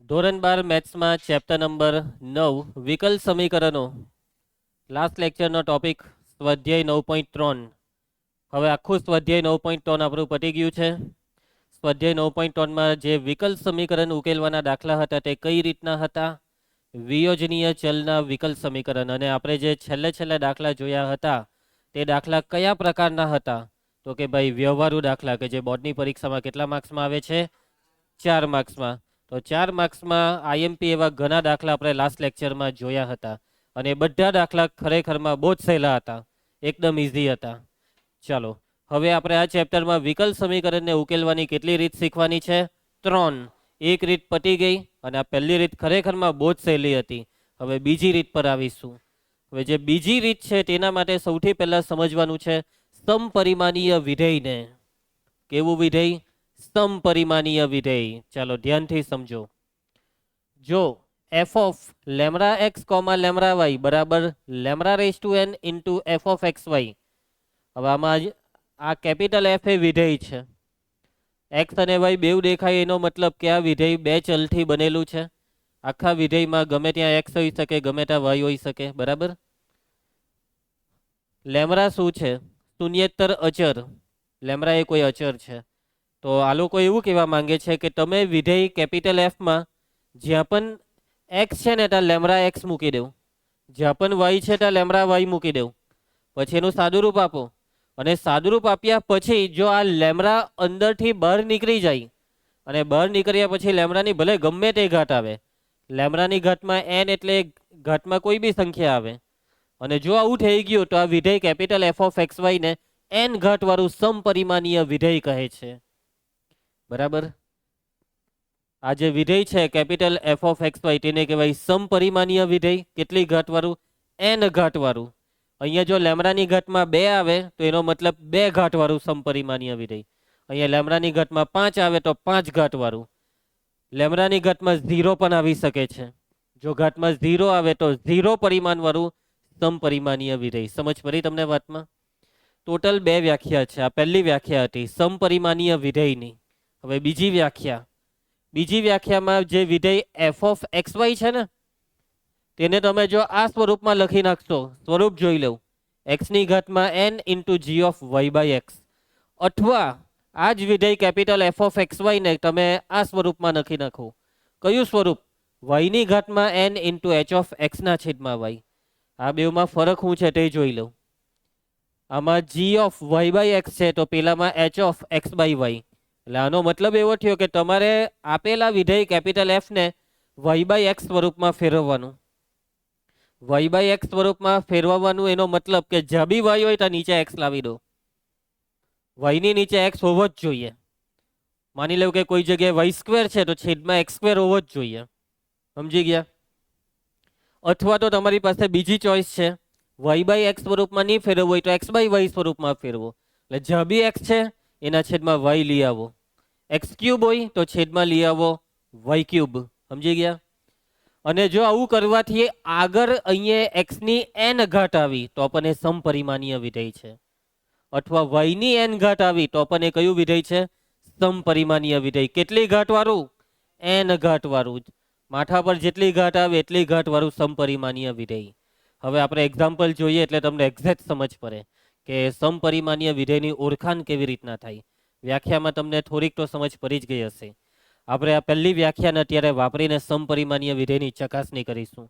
ધોરણ 12 મેથ્સમાં chapter number 9 વિકલ સમીકરણો લાસ્ટ લેક્ચરનો ટોપિક સ્વાધ્યાય 9.3. હવે આખું સ્વાધ્યાય 9.3 આપણું પતી ગયું છે. સ્વાધ્યાય 9.3માં જે વિકલ સમીકરણ ઉકેલવાના દાખલા હતા તે કઈ રીતના હતા, વિયોજનીય ચલના વિકલ સમીકરણ, અને આપણે જે છેલ્લે દાખલા જોયા હતા તે દાખલા કયા પ્રકારના હતા તો કે ભાઈ વ્યવહારુ દાખલા કે જે બોર્ડની પરીક્ષામાં કેટલા માર્ક્સમાં આવે છે, 4 માર્ક્સમાં. તો 4 માર્ક્સમાં આઈએમપી એવા ઘણા દાખલા આપણે લાસ્ટ લેક્ચરમાં જોયા હતા અને બધા દાખલા ખરેખરમાં બહુ જ સહેલા હતા, એકદમ ઇઝી હતા. ચાલો હવે આપણે આ ચેપ્ટરમાં વિકલ સમીકરણને ઉકેલવાની કેટલી રીત શીખવાની છે? 3. એક રીત પતી ગઈ અને આ પહેલી રીત ખરેખરમાં બહુ જ સહેલી હતી. હવે બીજી રીત પર આવીશું. હવે જે બીજી રીત છે તેના માટે સૌથી પહેલા સમજવાનું છે સમપરિમાણીય વિધેયને. કેવું વિધેય? સમપરિમાણીય વિધેય. ચાલો ધ્યાનથી સમજો. જો f of lambda x comma lambda y બરાબર lambda raise to n into F of x y. હવે આમાં આ કેપિટલ એફ એ વિધેય છે. એક્સ અને વાય બેવ દેખાય એનો મતલબ કે આ વિધેય બે ચલથી બનેલું છે. આખા વિધેયમાં ગમે ત્યાં એક્સ હોઈ શકે, ગમે ત્યાં વાય હોઈ શકે, બરાબર. લેમ્ડા શું છે? શૂન્યેતર અચર. લેમ્ડા એ કોઈ અચર છે. તો આ લોકો એવું કહેવા માંગે છે કે તમે વિધેય કેપિટલ એફમાં જ્યાં પણ એક્સ છે ને ત્યાં લેમ્ડા એક્સ મૂકી દેવું, જ્યાં પણ વાય છે ત્યાં લેમ્ડા વાય મૂકી દેવું, પછી એનું સાદુરૂપ આપો. અને સાદુરૂપ આપ્યા પછી જો આ લેમ્ડા અંદરથી બહાર નીકળી જાય અને બહાર નીકળ્યા પછી લેમ્ડાની ભલે ગમે તે ઘાત આવે, લેમ્ડાની ઘાતમાં એન એટલે ઘાતમાં કોઈ બી સંખ્યા આવે, અને જો આવું થઈ ગયું તો આ વિધેય કેપિટલ એફ ઓફ એક્સ વાયને એન ઘાતવાળું સમપરિમાણીય વિધેય કહે છે. બરાબર. આ જે વિધેય છે capital F of x y તેને કહેવાય સમપરિમાણીય વિધેય. કેટલી ઘાતવાળું? એન ઘાતવાળું. અહીંયા જો લેમ્ડાની ઘાતમાં 2 આવે તો એનો મતલબ 2 ઘાતવાળું સમપરિમાણીય વિધેય. અહીંયા લેમ્ડાની ઘાતમાં 5 આવે તો 5 ઘાતવાળું. લેમ્ડાની ઘાતમાં 0 પણ આવી શકે છે. જો ઘાતમાં 0 આવે તો 0 પરિમાણવાળું સમપરિમાણીય વિધેય. સમજ પડી તમને વાતમાં? ટોટલ 2 વ્યાખ્યા છે. આ પહેલી વ્યાખ્યા હતી સમપરિમાણીય વિધેયની. હવે બીજી વ્યાખ્યામાં જે વિધેય એફ ઓફ એક્સ વાય છે ને તેને તમે જો આ સ્વરૂપમાં લખી નાખશો, સ્વરૂપ જોઈ લઉં, એક્સની ઘાતમાં n into g of y by x, અથવા આ જ વિધેય કેપિટલ એફ ઓફ એક્સ વાયને તમે આ સ્વરૂપમાં લખી નાખો. કયું સ્વરૂપ? વાયની ઘાતમાં n ઇન્ટુ એચ ઓફ એક્સના છેદમાં વાય. આ બેવમાં ફરક શું છે તે જોઈ લઉં. આમાં g of y by x છે તો પેલામાં h of x by y. એટલે આનો મતલબ એવો થયો કે તમારે આપેલા વિધેય કેપિટલ એફ ને વાય બાય એક્સ સ્વરૂપમાં ફેરવવાનું. વાય બાય એક્સ સ્વરૂપમાં ફેરવવાનું એનો મતલબ કે જ્યાં બી વાય હોય ત્યાં નીચે એક્સ લાવી દો. વાયની નીચે એક્સ હોવો જ જોઈએ. માની લો કે કોઈ જગ્યાએ વાય સ્ક્વેર છે તો છેદમાં એક્સ સ્ક્વેર હોવો જ જોઈએ. સમજી ગયા? અથવા તો તમારી પાસે બીજી ચોઈસ છે, વાય બાય એક્સ સ્વરૂપમાં નહીં ફેરવવું હોય તો એક્સ બાય વાય સ્વરૂપમાં ફેરવો. એટલે જ્યાં બી એક્સ છે એના છેદમાં વાય લઈ આવો. એક્સ ક્યુબ હોય તો છેદમાં લઈ આવો વાય ક્યુબ. સમજી ગયા? અને જો આવું કરવાથી આગળ અહીંયા એક્સની એન ઘાત આવી તો પણ એ સમપરિમાણીય વિધેય છે, અથવા વાયની એન ઘાત આવી તો પણ એ કયું વિધેય છે? સમપરિમાણીય વિધેય. કેટલી ઘાતવાળું? એન ઘાતવાળું. માથા પર જેટલી ઘાત આવે એટલી ઘાતવાળું સમપરિમાણીય વિધેય. હવે આપણે એક્ઝામ્પલ જોઈએ એટલે તમને એક્ઝેક્ટ સમજ પડે કે સમપરિમાણીય વિધેયની ઓળખાણ કેવી રીતના થાય. વ્યાખ્યામાં તમને થોડીક તો સમજ પડી જ ગઈ હશે. આપણે આ પહેલી વ્યાખ્યાને અત્યારે વાપરીને સમપરિમાણીય વિધેયની ચકાસણી કરીશું.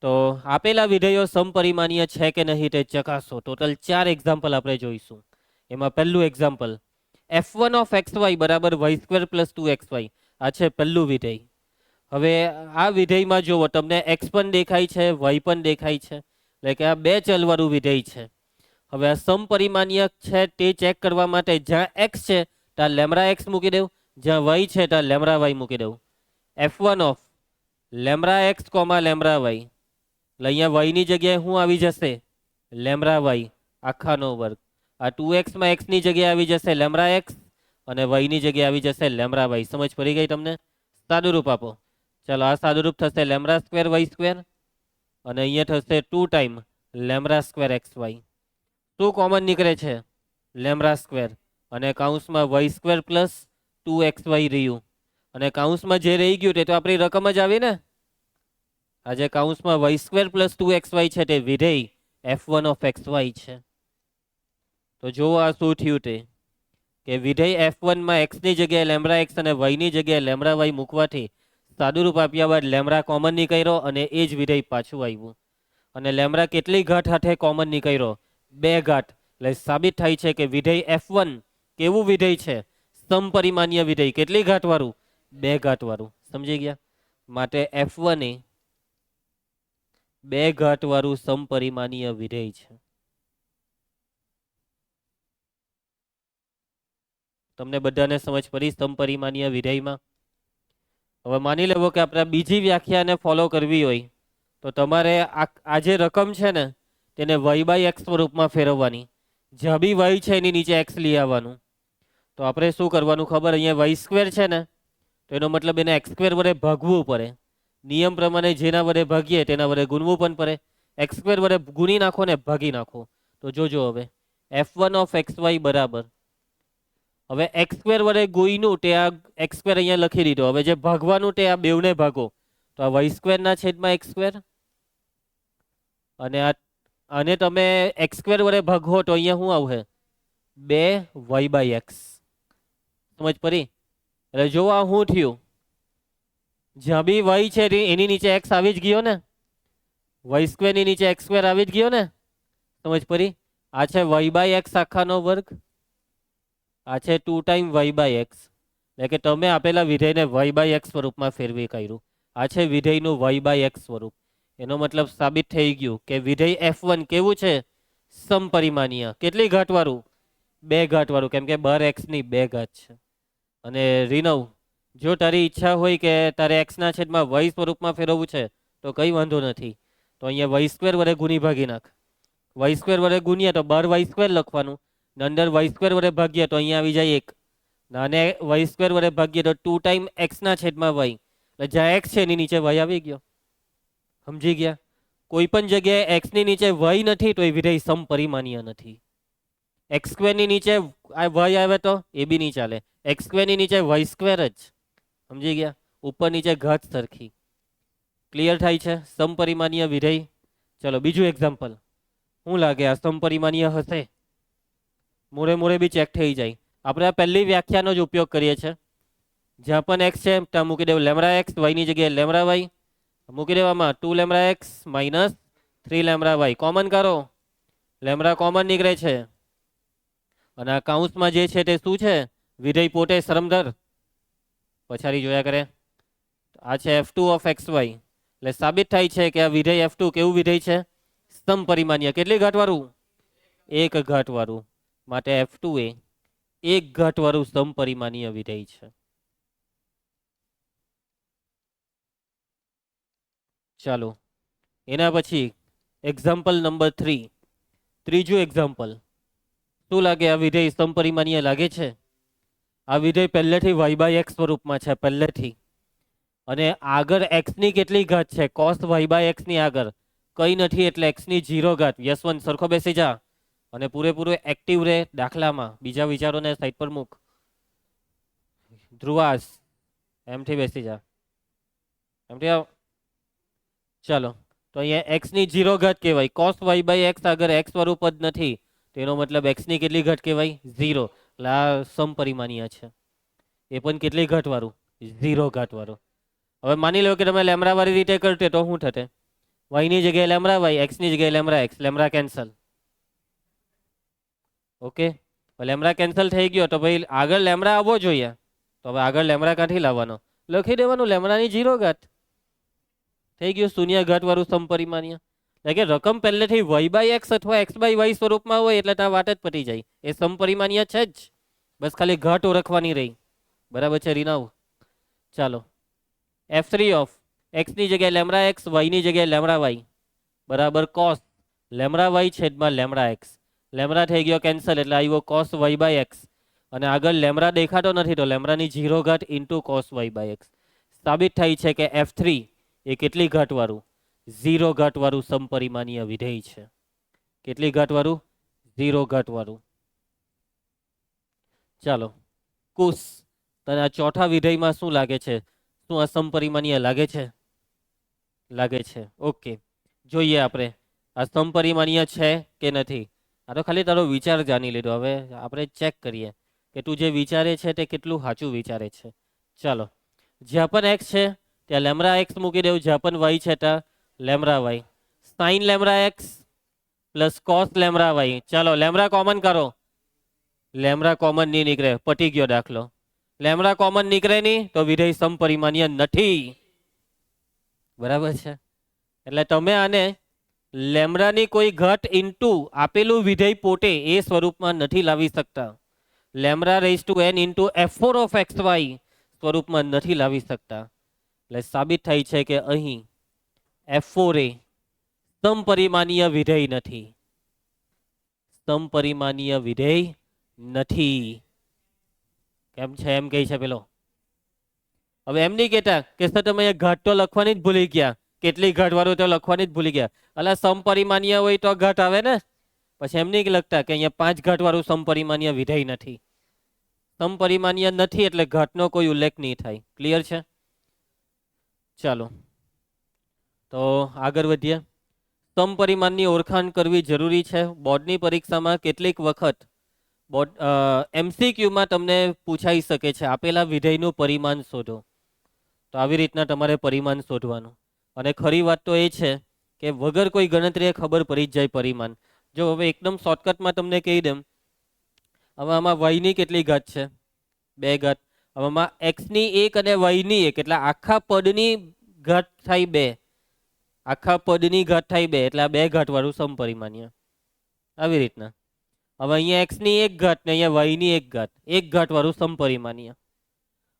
તો આપેલા વિધેયો સમપરિમાણીય છે કે નહીં તે ચકાસો. ટોટલ 4 એક્ઝામ્પલ આપણે જોઈશું. એમાં પહેલું example f1 of x y બરાબર વાય સ્ક્વેર પ્લસ 2xy. આ છે પહેલું વિધેય. હવે આ વિધેયમાં જુઓ તમને એક્સ પણ દેખાય છે, વાય પણ દેખાય છે, એટલે કે આ 2 ચલવાળું વિધેય છે. હવે આ સમપરિમાણીય છે તે ચેક કરવા માટે જ્યાં એક્સ છે ત્યાં લેમ્ડા એક્સ મૂકી દેવું, જ્યાં વાય છે ત્યાં લેમ્ડા વાય મૂકી દેવું. f1 of lambda x comma lambda y, એટલે અહીંયા વાયની જગ્યાએ શું આવી જશે? લેમ્ડા વાય આખાનો વર્ગ. આ 2xમાં એક્સની જગ્યાએ આવી જશે લેમ્ડા એક્સ અને વાયની જગ્યાએ આવી જશે લેમ્ડા વાય. સમજ પડી ગઈ તમને? સાદુરૂપ આપો. ચાલો આ સાદુરૂપ થશે લેમ્ડા સ્ક્વેર વાય સ્ક્વેર અને અહીંયા થશે 2 time lambda square x y. શું કોમન નીકળે છે? લેમ્ડા સ્ક્વેર, અને કાઉન્સમાં વાય સ્ક્વેર પ્લસ 2xy રહ્યું, અને કાઉન્સમાં જે રહી ગયું તે તો આપણી રકમ જ આવી ને. આ જે કાઉન્સમાં y² + 2xy છે તે વિધેય f1 ઓફ xy છે. તો જો આ શું થયું તે કે વિધેય f1 માં x ની જગ્યાએ લેમ્બડા x અને y ની જગ્યાએ લેમ્બડા y મૂકવાથી સાદુરૂપ આપ્યા બાદ લેમ્બડા કોમન નીકળ્યો અને એ જ વિધેય પાછું આવ્યું. અને લેમ્બડા કેટલી ઘાત સાથે કોમન નીકળ્યો? 2 ઘાત. એટલે સાબિત થાય છે કે વિધેય f1 કેવું વિધેય છે? સમપરિમાણીય વિધેય. કેટલી ઘાત વાળું? 2 ઘાત વાળું. સમજી ગયા? માટે f1 એ 2 ઘાત વાળું સમપરિમાણીય વિધેય છે. તમને બધાને સમજ પડી સમપરિમાણીય વિધેયમાં? હવે માની લેવો કે આપણે બીજી વ્યાખ્યાને ફોલો કરવી હોય તો તમારે આ જે રકમ છે ને તેને y/x સ્વરૂપમાં ફેરવવાની. જ્યાં બી y છે એની નીચે x લઈ આવવાનું. તો આપણે શું કરવાનું ખબર? અહીંયા y² છે ને તો એનો મતલબ એને x² વડે ભાગવું પડે. નિયમ પ્રમાણે જેના વડે ભાગીએ તેના વડે ગુણવું પણ પડે. x² વડે ગુણી નાખો ને ભાગી નાખો. તો જોજો હવે f1 ઓફ xy બરાબર, હવે x² વડે ગુણ્યું તે આ x² અહીંયા લખી દીધો. હવે જે ભાગવાનું તે આ બેવને ભાગો. તો આ y² ના છેદમાં x², અને આને તમે x² વડે ભાગો તો અહીંયા શું આવશે? 2y/x. સમજ પડી? એટલે જો આ શું થયું? જ્યાં બી y છે એની નીચે x આવી જ ગયો ને. y² ની નીચે x² આવી જ ગયો ને. સમજ પડી? આ છે y/x આખાનો વર્ગ, આ છે 2 ટાઈમ y/x. એટલે કે તમે આપેલા વિધેયને y/x સ્વરૂપમાં ફેરવી કાઢ્યું. આ છે વિધેયનું y/x સ્વરૂપ. એનો મતલબ સાબિત થઈ ગયું કે વિધેય f1 કેવું છે? સમપરિમાણીય. કેટલી ઘાત વાળું? 2 ઘાત વાળું. કેમ કે બાર x ની 2 ઘાત છે. અને રીનવ, જો તારી ઈચ્છા હોય કે તારે x ના છેદમાં y સ્વરૂપમાં ફેરવવું છે તો કંઈ વાંધો નથી. તો અહીંયા y² વડે ગુણી ભાગી નાખ. y² વડે ગુણીએ તો 12y² લખવાનું. અંદર y² વડે ભાગીએ તો અહીંયા આવી જાય 1. અને y² વડે ભાગીએ તો 2 ટાઈમ x ના છેદમાં y. એટલે જ્યાં x છે એની નીચે y આવી ગયો. સમજી ગયા? કોઈ પણ જગ્યાએ x ની નીચે y નથી તો એ વિધેય સમપરિમાણીય નથી. x² ની નીચે y આવે તો એ બી નહીં ચાલે. x² ની નીચે y² જ. સમજી ગયા? ઉપર નીચે ઘાત સરખી. ક્લિયર થાય છે? સમપરિમાણીય વિધેય. ચલો બીજું એક્ઝામ્પલ. શું લાગે આ સમપરિમાણીય હશે? મોરે બી ચેક થઈ જાય. આપણે આ પહેલી વ્યાખ્યાનો જ ઉપયોગ કરીએ છીએ. જ્યાં પણ x છે ત્યાં મૂકી દેવું લેમ્બડા x, y ની જગ્યાએ લેમ્બડા y મૂકી દેવામાં. 2λx માઇનસ 3λy કોમન કરો. લેમ્બડા કોમન નીકળે છે. અને આ કાઉન્સમાં જે છે તે શું છે? વિધેય પોતે સરમદર પછાડી જોયા કરે. આ છે f2 ઓફ xy. એટલે સાબિત થાય છે કે આ વિધેય f2 કેવું વિધેય છે? સમપરિમાણીય. કેટલી ઘાત વાળું? 1 ઘાત વાળું. માટે f2 એ 1 ઘાત વાળું સમપરિમાણીય વિધેય છે. ચાલો એના પછી એક્ઝામ્પલ નંબર 3. ત્રીજું એક્ઝામ્પલ. શું લાગે આ વિધેય સમપરિમાણીય લાગે છે? આ વિધેય પહેલેથી y/x સ્વરૂપમાં છે પહેલેથી. અને આગળ x ની કેટલી ઘાત છે? cos y/x ની આગળ કઈ નથી એટલે x ની 0 ઘાત. યશવંત સરખો બેસી જા અને પૂરેપૂરો એક્ટિવ રહે દાખલામાં. બીજા વિચારોને સાઈડ પર મૂક. ધ્રુવાસ એમથી બેસી જા. એમથી આવ. ચાલો તો અહીંયા x ની 0 ઘાત કહેવાય. cos y/x આગળ x વાળું પદ નથી તેનો મતલબ x ની કેટલી ઘાત કહેવાય? 0. એટલે આ સમપરિમાણીય છે. એ પણ કેટલી ઘાત વાળું? 0 ઘાત વાળું. હવે માની લો કે તમે લેમ્બડા વાળી રીતે કરતે તો શું થતે? y ની જગ્યાએ લેમ્બડા y, x ની જગ્યાએ lambda x. Lambda cancel. Okay, lambda cancel થઈ ગયો તો ભાઈ આગળ લેમ્બડા આવવો જોઈએ. તો હવે આગળ લેમ્બડા ક્યાંથી લાવવાનો? લખી દેવાનું લેમ્બડાની 0 ઘાત. થઈ ગયું 0 ઘાત વાળું સમપરિમાણીય. એટલે કે રકમ પહેલેથી y/x અથવા x/y સ્વરૂપમાં હોય એટલે ત્યાં વાત જ પતી જાય. એ સમપરિમાણીય છે જ. બસ ખાલી ઘાત ઓળખવાની રહી. બરાબર છે રીનાવ? ચાલો f3 ઓફ x ની જગ્યાએ લેમ્બડા x, y ની જગ્યાએ લેમ્બડા y બરાબર cos લેમ્બડા y છેદમાં લેમ્બડા x. લેમ્બડા થઈ ગયો કેન્સલ એટલે આવ્યો cos y/x. અને આગળ લેમ્બડા દેખાતો નથી તો લેમ્બડાની 0 ઘાત ઇન્ટુ cos y/x. સાબિત થાય છે કે f3 એ કેટલી ઘાત વાળું? 0 ઘાત વાળું સમપરિમાણીય વિધેય છે. કેટલી ઘાત વાળું? 0 ઘાત વાળું. ચાલો કુશ તને આ ચોથા વિધેયમાં શું લાગે છે? શું આ સમપરિમાણીય લાગે છે? લાગે છે. ઓકે, જોઈએ આપણે આ સમપરિમાણીય છે કે નથી. આ તો ખાલી તારો વિચાર જાણી લીધો. હવે આપણે ચેક કરીએ કે તું જે વિચારે છે તે કેટલું સાચું વિચારે છે. ચાલો, જ્યાં પણ એક્સ છે ત્યાં લેમડા એક્સ મૂકી દેવું. જ્યાં પણ વાય છે ત્યાં lambda y. Sine lambda x plus cos lambda y. ચાલો લેમડા કોમન કરો. લેમડા કોમન નહીં નીકળે, પટી ગયો દાખલો. લેમડા કોમન નીકળે નહીં તો વિધેય સમપરિમાણીય નથી. બરાબર છે? એટલે તમે આને લેમડાની કોઈ ઘટ ઇન્ટુ આપેલું વિધેય પોતે એ સ્વરૂપમાં નથી લાવી શકતા. Lambda raise to n into f4 of xy સ્વરૂપમાં નથી લાવી શકતા. એટલે સાબિત થાય છે કે અહીં f4 એ સમપરિમાણીય વિધેય નથી. સમપરિમાણીય વિધેય નથી. કેમ છે એમ કહે છે પેલો. હવે એમ નહીં કહેતા કે સર તમે ઘાટ તો લખવાની જ ભૂલી ગયા, કેટલી ઘાટ વાળું તો લખવાની જ ભૂલી ગયા. એટલે સમપરિમાણીય હોય તો ઘાટ આવે ને. પછી એમ નહીં લખતા કે અહીંયા 5 ઘાટ વાળું સમપરિમાણીય વિધેય નથી. સમપરિમાણીય નથી એટલે ઘાટનો કોઈ ઉલ્લેખ નહીં થાય. ક્લિયર છે? ચાલો તો આગળ વધીએ. સમપરિમાણની ઓળખાણ કરવી જરૂરી છે. બોર્ડની પરીક્ષામાં કેટલીક વખત MCQમાં તમને પૂછાઈ શકે છે આપેલા વિધેયનું પરિમાણ શોધો. તો આવી રીતના તમારે પરિમાણ શોધવાનું. અને ખરી વાત તો એ છે કે વગર કોઈ ગણતરીએ ખબર પડી જ જાય પરિમાણ. જો હવે એકદમ શોર્ટકટમાં તમને કહી દઉં, હવે આમાં વાયની કેટલી ઘાત છે? 2 ઘાત. હવે આમાં એક્સની 1 અને વાયની 1 એટલે આખા પદની ઘાત થાય 2. આખા પદની ઘાત થાય 2 એટલે આ 2 ઘાત વાળું સમપરિમાણીય. આવી રીતના હવે અહીંયા એક્સની 1 ઘાત ને અહીંયા વાયની 1 ઘાત, 1 ઘાત વાળું સમપરિમાણીય.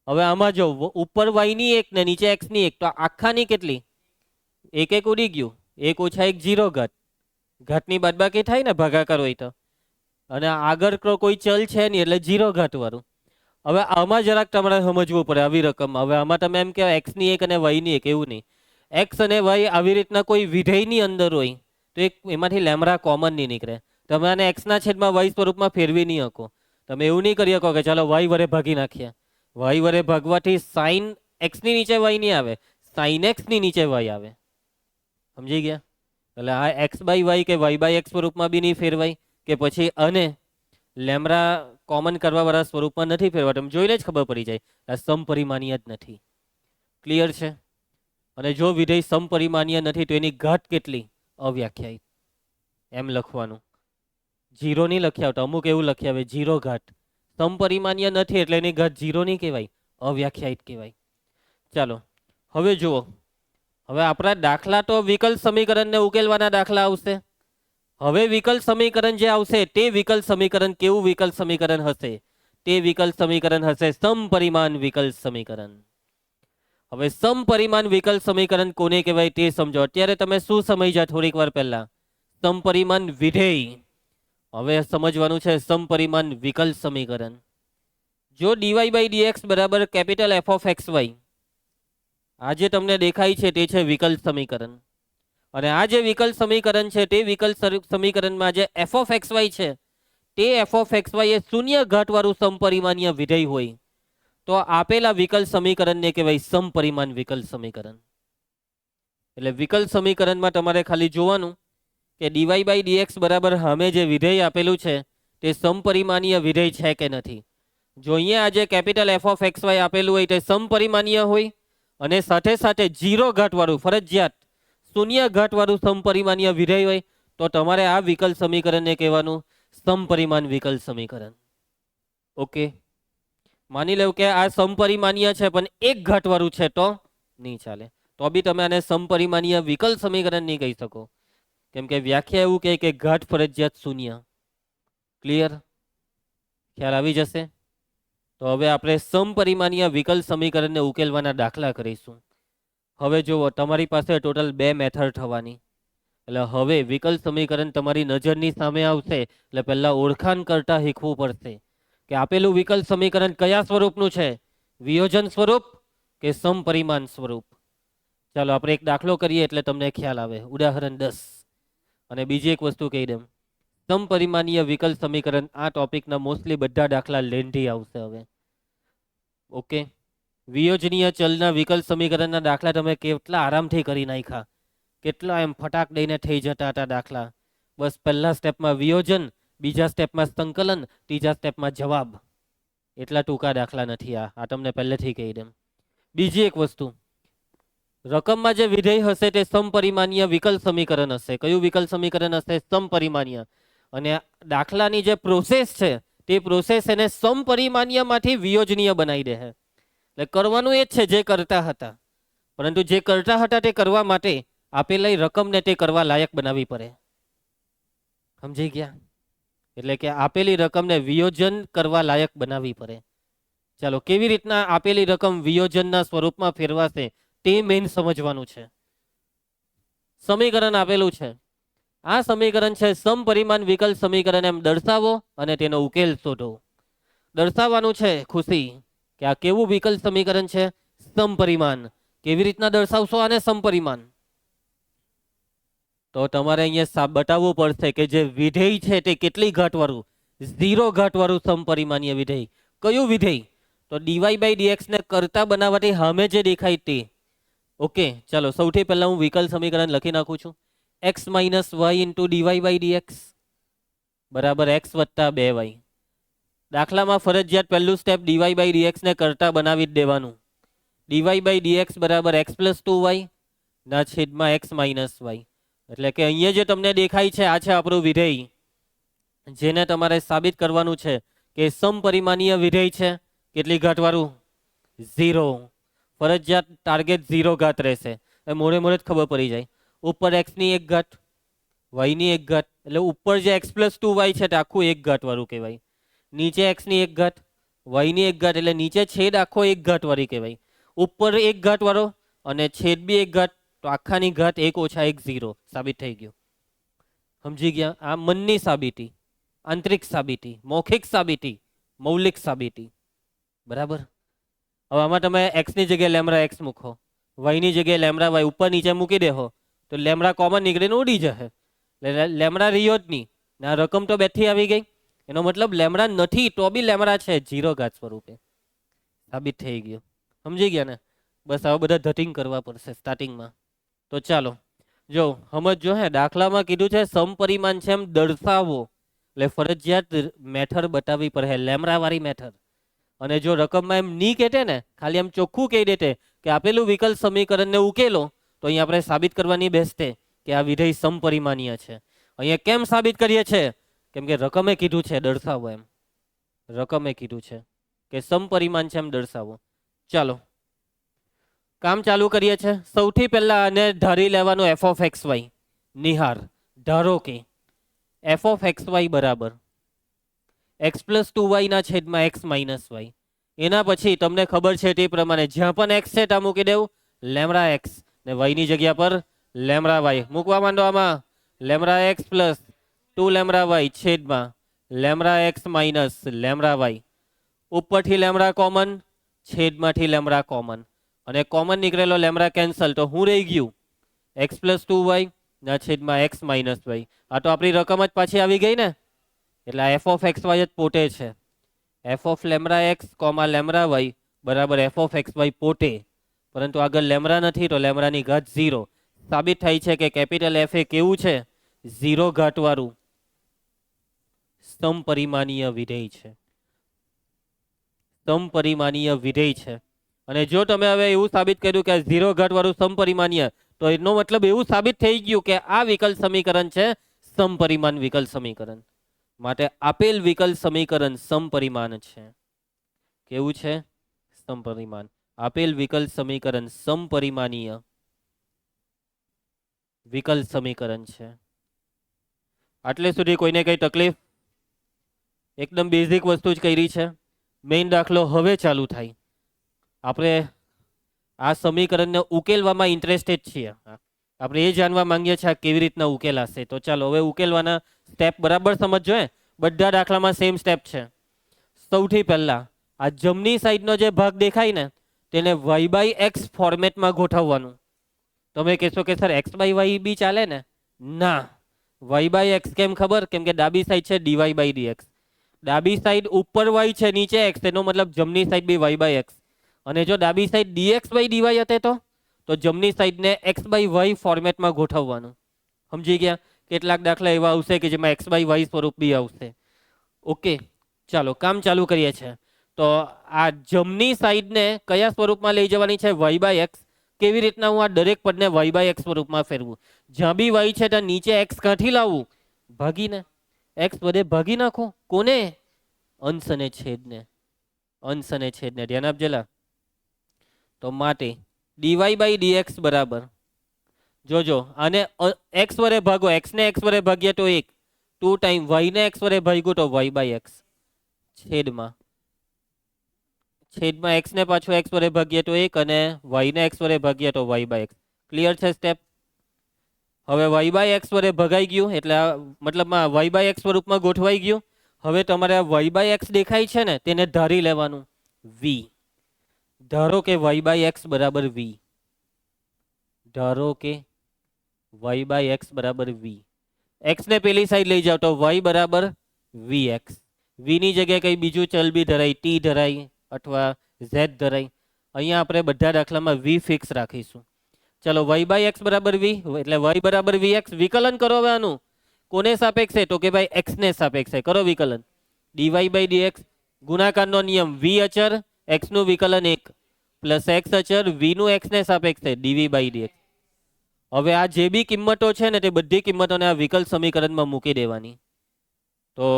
હવે આમાં જો ઉપર વાયની 1 ને નીચે એક્સની 1 તો આખાની કેટલી? 1 1 ઉડી ગયું. 1 ઓછા 1 0 ઘાત. ઘાતની બાદબાકી થાય ને ભાગાકાર હોય તો. અને આગળ કોઈ ચલ છે નહીં એટલે 0 ઘાત વાળું. હવે આમાં જરાક તમારે સમજવું પડે આવી રકમમાં. હવે આમાં તમે એમ કહેવાય એક્સની 1 અને વાયની 1, એવું નહીં. એક્સ અને વાય આવી રીતના કોઈ વિધેયની અંદર હોય તો એમાંથી લેમડા કોમન નહીં નીકળે. તમે આને એક્સના છેદમાં વાય સ્વરૂપમાં ફેરવી નહીં શકો. તમે એવું નહીં કરી શકો કે ચાલો વાય વડે ભાગી નાખીએ. વાય વડે ભાગવાથી સાઇન એક્સની નીચે વાય નહીં આવે, સાઇન એક્સની નીચે વાય આવે. સમજી ગયા? એટલે આ એક્સ બાય વાય કે વાય બાય એક્સ સ્વરૂપમાં બી નહીં ફેરવાય કે પછી અને લેમડા કોમન કરવા વાળા સ્વરૂપમાં નથી ફેરવા. તમે જોઈને જ ખબર પડી જાય આ સમપરિમાણીય જ નથી. ક્લિયર છે? અને જો વિધેય સમપરિમાણીય નથી તો એની ઘાત કેટલી? અવ્યાખ્યાયિત. એમ લખવાનું. 0 નહીં લખી આવતા, અમુક એવું લખી આવે 0 ઘાત. સમપરિમાણીય નથી એટલે એની ઘાત 0 નહીં કહેવાય, અવ્યાખ્યાયિત કહેવાય. ચાલો હવે જુઓ. હવે આપણા દાખલા તો વિકલ્પ સમીકરણને ઉકેલવાના દાખલા આવશે. હવે વિકલ્પ સમીકરણ જે આવશે તે વિકલ્પ સમીકરણ કેવું વિકલ્પ સમીકરણ હશે? તે વિકલ્પ સમીકરણ હશે સમપરિમાણ વિકલ્પ સમીકરણ. હવે સમપરિમાણ વિકલ્પ સમીકરણ કોને કહેવાય તે સમજો. અત્યારે તમે શું સમજ્યા થોડીક વાર પહેલા? સમપરિમાણ વિધેય. હવે સમજવાનું છે સમપરિમાણ વિકલ્પ સમીકરણ. જો dy બાય dx બરાબર કેપિટલ f ઓફ xy, આ જે તમને દેખાય છે તે છે વિકલ્પ સમીકરણ. અને આ જે વિકલ્પ સમીકરણ છે તે વિકલ્પ સમીકરણમાં જે f ઓફ xy છે તે f ઓફ xy એ 0 ઘાત વાળું સમપરિમાણીય વિધેય હોય તો આપેલા વિકલ્પ સમીકરણને કહેવાય સમપરિમાણ વિકલ્પ સમીકરણ. એટલે વિકલ્પ સમીકરણમાં તમારે ખાલી જોવાનું કે dy બાય dx બરાબર સામે જે વિધેય આપેલું છે તે સમપરિમાણીય વિધેય છે કે નથી. જો અહીંયા આજે કેપિટલ f ઓફ xy આપેલું હોય તે સમપરિમાણીય હોય અને સાથે સાથે 0 ઘાત વાળું ફરજિયાત 0 ઘાત વાળું સમપરિમાણીય વિધેય હોય તો તમારે આ વિકલ્પ સમીકરણને કહેવાનું સમપરિમાણ વિકલ્પ સમીકરણ. ઓકે, માની લો કે આ સમપરિમાણીય છે પણ 1 ઘાત વાળું છે તો નહીં ચાલે. તો બી તમે આને સમપરિમાણીય વિકલ્પ સમીકરણ નહીં કહી શકો, કેમ કે વ્યાખ્યા એવું કહે કે ઘાત ફરજિયાત 0. ક્લિયર? ખ્યાલ આવી જશે? તો હવે આપણે સમપરિમાણીય વિકલ્પ સમીકરણને ઉકેલવાના દાખલા કરીશું. હવે જુઓ, તમારી પાસે ટોટલ 2 મેથડ થવાની. એટલે હવે વિકલ્પ સમીકરણ તમારી નજરની સામે આવશે એટલે પહેલા ઓળખાણ કરતા શીખવું પડશે કે આપેલું વિકલ્પ સમીકરણ કયા સ્વરૂપનું છે? વિયોજન સ્વરૂપ કે સમપરિમાણ સ્વરૂપ? ચાલો આપણે એક દાખલો કરીએ એટલે તમને ખ્યાલ આવે. ઉદાહરણ 10. અને બીજી એક વસ્તુ કહી દઉં, સમપરિમાણીય વિકલ્પ સમીકરણ આ ટોપિકના મોસ્ટલી બધા દાખલા લેન્ધી આવશે. હવે ઓકે, વિયોજનીય ચલના વિકલ સમીકરણના દાખલા તમે કેટલા આરામથી કરી નાખ્યા, કેટલા એમ ફટાક દઈને થઈ જતા હતા દાખલા. બસ પહેલા સ્ટેપમાં વિયોજન, બીજા સ્ટેપમાં સંકલન, ત્રીજા સ્ટેપમાં જવાબ. એટલા ટૂંકા દાખલા નથી આ તમને પહેલેથી કહી દઉં. બીજી એક વસ્તુ, રકમમાં જે વિધેય હશે તે સમપરિમાણીય વિકલ સમીકરણ હશે. કયું વિકલ સમીકરણ હશે? સમપરિમાણીય. અને દાખલાની જે પ્રોસેસ છે તે પ્રોસેસ એને સમપરિમાણીયમાંથી વિયોજનીય બનાવી દે છે. એટલે કરવાનું એ જ છે જે કરતા હતા, પરંતુ જે કરતા હતા તે કરવા માટે આપેલી રકમને તે કરવા લાયક બનાવવી પડે. સમજી ગયા? એટલે કે આપેલી રકમને વિયોજન કરવા લાયક બનાવવી પડે. ચાલો, કેવી રીતના આપેલી રકમ વિયોજનના સ્વરૂપમાં ફેરવાશે તે મેઇન સમજવાનું છે. સમીકરણ આપેલું છે, આ સમીકરણ છે સમપરિમાણ વિકલ સમીકરણ એમ દર્શાવો અને તેનો ઉકેલ શોધો. દર્શાવવાનું છે ખુશી કે આ કેવું વિકલ સમીકરણ છે? સમપરિમાણ. કેવી રીતના દર્શાવશો આને સમપરિમાણ? તો તમારે અહીંયા બતાવવું પડશે કે જે વિધેય છે તે કેટલી ઘાતવાળું? 0 ઘાતવાળું સમપરિમાણીય વિધેય. કયું વિધેય? તો dy/dx ને કરતા બનાવવાથી સામે જે દેખાય તે. ઓકે, ચાલો સૌથી પહેલા હું વિકલ સમીકરણ લખી નાખું છું. x - y * dy/dx બરાબર x + 2y. દાખલામાં ફરજિયાત પહેલું સ્ટેપ dy/dx ને કરતા બનાવી જ દેવાનું. dy/dx બરાબર x + 2y ના છેદમાં x - y. એટલે કે અહીંયા જે તમને દેખાય છે આ છે આપણું વિધેય, જેને તમારે સાબિત કરવાનું છે કે સમપરિમાણીય વિધેય છે. કેટલી ઘાતવાળું? 0. ફરજિયાત ટાર્ગેટ 0 ઘાત રહેશે. મોડે મોડે જ ખબર પડી જાય. ઉપર x ની 1 ઘાત, y ની 1 ઘાત, એટલે ઉપર જે x + 2y છે તે આખું 1 ઘાત વાળું કહેવાય. નીચે x ની 1 ઘાત, y ની 1 ઘાત, એટલે નીચે છેદ આખો 1 ઘાત વાળી કહેવાય. ઉપર 1 ઘાત વાળો અને છેદ બી 1 ઘાત, તો આખાની ઘાત 1 - 1 0 સાબિત થઈ ગયું. સમજી ગયા? આ મનની સાબિતી, આંતરિક સાબિતી, મૌખિક સાબિતી, મૌલિક સાબિતી. બરાબર. હવે આમાં તમે x ની જગ્યાએ લેમડા x મૂકો, y ની જગ્યાએ લેમડા y ઉપર નીચે મૂકી દેહો તો લેમડા કોમન નીકળીને ઉડી જશે. એટલે લેમડા રહ્યો જ નહીં. આ રકમ તો બેઠી આવી ગઈ. એનો મતલબ લેમડા નથી તો બી લેમડા છે 0 ઘાત સ્વરૂપે. સાબિત થઈ ગયું. સમજી ગયા ને? બસ આવા બધા ધતિંગ કરવા પડશે સ્ટાર્ટિંગમાં. તો ચાલો જો સમજો. હે દાખલામાં કીધું છે સમપરિમાણ છે એમ દર્શાવો, એટલે ફરજિયાત મેથડ બતાવવી પડે, લેમડા વાળી મેથડ. અને જો રકમમાં એમ નહીં કહેતે ને, ખાલી એમ ચોખ્ખું કહી દેતે કે આપેલું વિકલ સમીકરણને ઉકેલો, તો અહીંયા આપણે સાબિત કરવાની બેસતે કે આ વિધેય સમપરિમાણીય છે. અહીંયા કેમ સાબિત કરીએ છીએ? કેમ કે રકમે કીધું છે દર્શાવો. એમ રકમે કીધું છે કે સમપરિમાણ છે એમ દર્શાવો. ચાલો કામ ચાલુ કરીએ છીએ. સૌથી પહેલા આને ધારી લેવાનું f(x, y). નિહાર, ધારો કે f(x, y) બરાબર x + 2y ના છેદમાં x - y. એના પછી તમને ખબર છે તે પ્રમાણે જ્યાં પણ x છે ત્યાં મૂકી દેવું લેમડા x, ને y ની જગ્યા પર લેમડા y મૂકવા માંડો. આમાં લેમડા x + 2 લેમડા y છેદમાં લેમડા x - લેમડા y. ઉપરથી લેમડા કોમન, છેદમાંથી લેમડા કોમન, અને કોમન નીકળેલો લેમડા કેન્સલ, તો હું રહી ગયું x + 2y ના છેદમાં x - y. આ તો આપણી રકમ જ પાછી આવી ગઈ ને. એટલે f(x, y) જ પોતે છે. f(λx, λy) બરાબર f(x, y) પોતે, પરંતુ આગળ લેમડા નથી તો લેમડાની ઘાત 0. સાબિત થાય છે કે કેપિટલ F એ કેવું છે? 0 ઘાત વાળું સમપરિમાણીય વિધેય છે. સમપરિમાણીય વિધેય છે. અને જો તમે હવે એવું સાબિત કર્યું કે 0 ઘાત વાળું સમપરિમાણીય, તો એનો મતલબ એવું સાબિત થઈ ગયું કે આ વિકલ સમીકરણ છે સમપરિમાણ વિકલ સમીકરણ. માટે આપેલ વિકલ સમીકરણ સમપરિમાણ છે. કેવું છે? સમપરિમાણ. આપેલ વિકલ સમીકરણ સમપરિમાણીય વિકલ સમીકરણ છે. આટલે સુધી કોઈને કઈ તકલીફ? એકદમ બેઝિક વસ્તુ જ કરી છે. મેઇન દાખલો હવે ચાલુ થાય. આપણે આ સમીકરણને ઉકેલવામાં ઇન્ટરેસ્ટેડ છીએ. આપણે એ જાણવા માંગીએ છીએ કેવી રીતના ઉકેલાશે. તો ચાલો હવે ઉકેલવાના સ્ટેપ બરાબર સમજો. બધા દાખલામાં સેમ સ્ટેપ છે. સૌથી પહેલા આ જમણી સાઈડનો જે ભાગ દેખાય ને તેને y/x ફોર્મેટમાં ગોઠવવાનું. તમે કહેશો કે સર x/y બી ચાલે ને? ના, y/x કેમ ખબર? કેમ કે ડાબી સાઈડ છે dy/dx. ડાબી સાઈડ ઉપર y છે, નીચે x, એનો મતલબ જમણી સાઈડ બી y/x. અને જો ડાબી સાઈડ dx બાય dy હતે તો જમણી સાઈડને x બાય y ફોર્મેટમાં ગોઠવવાનું. સમજી ગયા? કેટલાક દાખલા એવા આવશે કે જેમાં x બાય y સ્વરૂપ બી આવશે. ઓકે, ચાલો કામ ચાલુ કરીએ છીએ. તો આ જમણી સાઈડને કયા સ્વરૂપમાં લઈ જવાની છે? y by x. કેવી રીતના હું આ દરેક પદને y બાય x સ્વરૂપમાં ફેરવું? જ્યાં બી y છે ત્યાં નીચે x કાંઠી લાવવું? ભાગીને. x બધે ભાગી નાખો. કોને? અંશ અને છેદને. અંશ અને છેદને ધ્યાન આપજેલા. તો માટે dy બાય dx બરાબર, જોજો આને x વડે ભાગો, x ને x વડે ભાગ્યા તો 1, 2 ટાઈમ y ને x વડે ભાગ્યું તો y બાય x છેદમાં x ને પાછું x વડે ભાગ્યા તો 1 અને y ને x વડે ભાગ્યા તો y બાય x. ક્લિયર છે સ્ટેપ? હવે y બાય x વડે ભગાઈ ગયું એટલે મતલબમાં y બાય x સ્વરૂપમાં ગોઠવાઈ ગયું. હવે તમારે આ y બાય x દેખાય છે ને તેને ધારી લેવાનું v. ધારો કે y બાય x બરાબર v. ધારો કે y બાય x બરાબર v. x ને પેલી સાઈડ લઈ જાઓ તો y બરાબર vx. v ની જગ્યાએ કઈ બીજું ચલ બી ધરાય, t ધરાય અથવા z ધરાય. અહીંયા આપણે બધા દાખલામાં v ફિક્સ રાખીશું. ચલો y બાય x બરાબર v એટલે y બરાબર vx. વિકલન કરો હવે આનું. કોને સાપેક્ષે? તો કે ભાઈ x ને સાપેક્ષે. કરો વિકલન. dy બાય dx ગુણાકારનો નિયમ, v અચર x નું વિકલન 1 પ્લસ x અચર v નું x ને સાપેક્ષે dv બાય dx. હવે આ જે બી કિંમતો છે ને તે બધી કિંમતોને આ વિકલ સમીકરણમાં મૂકી દેવાની. તો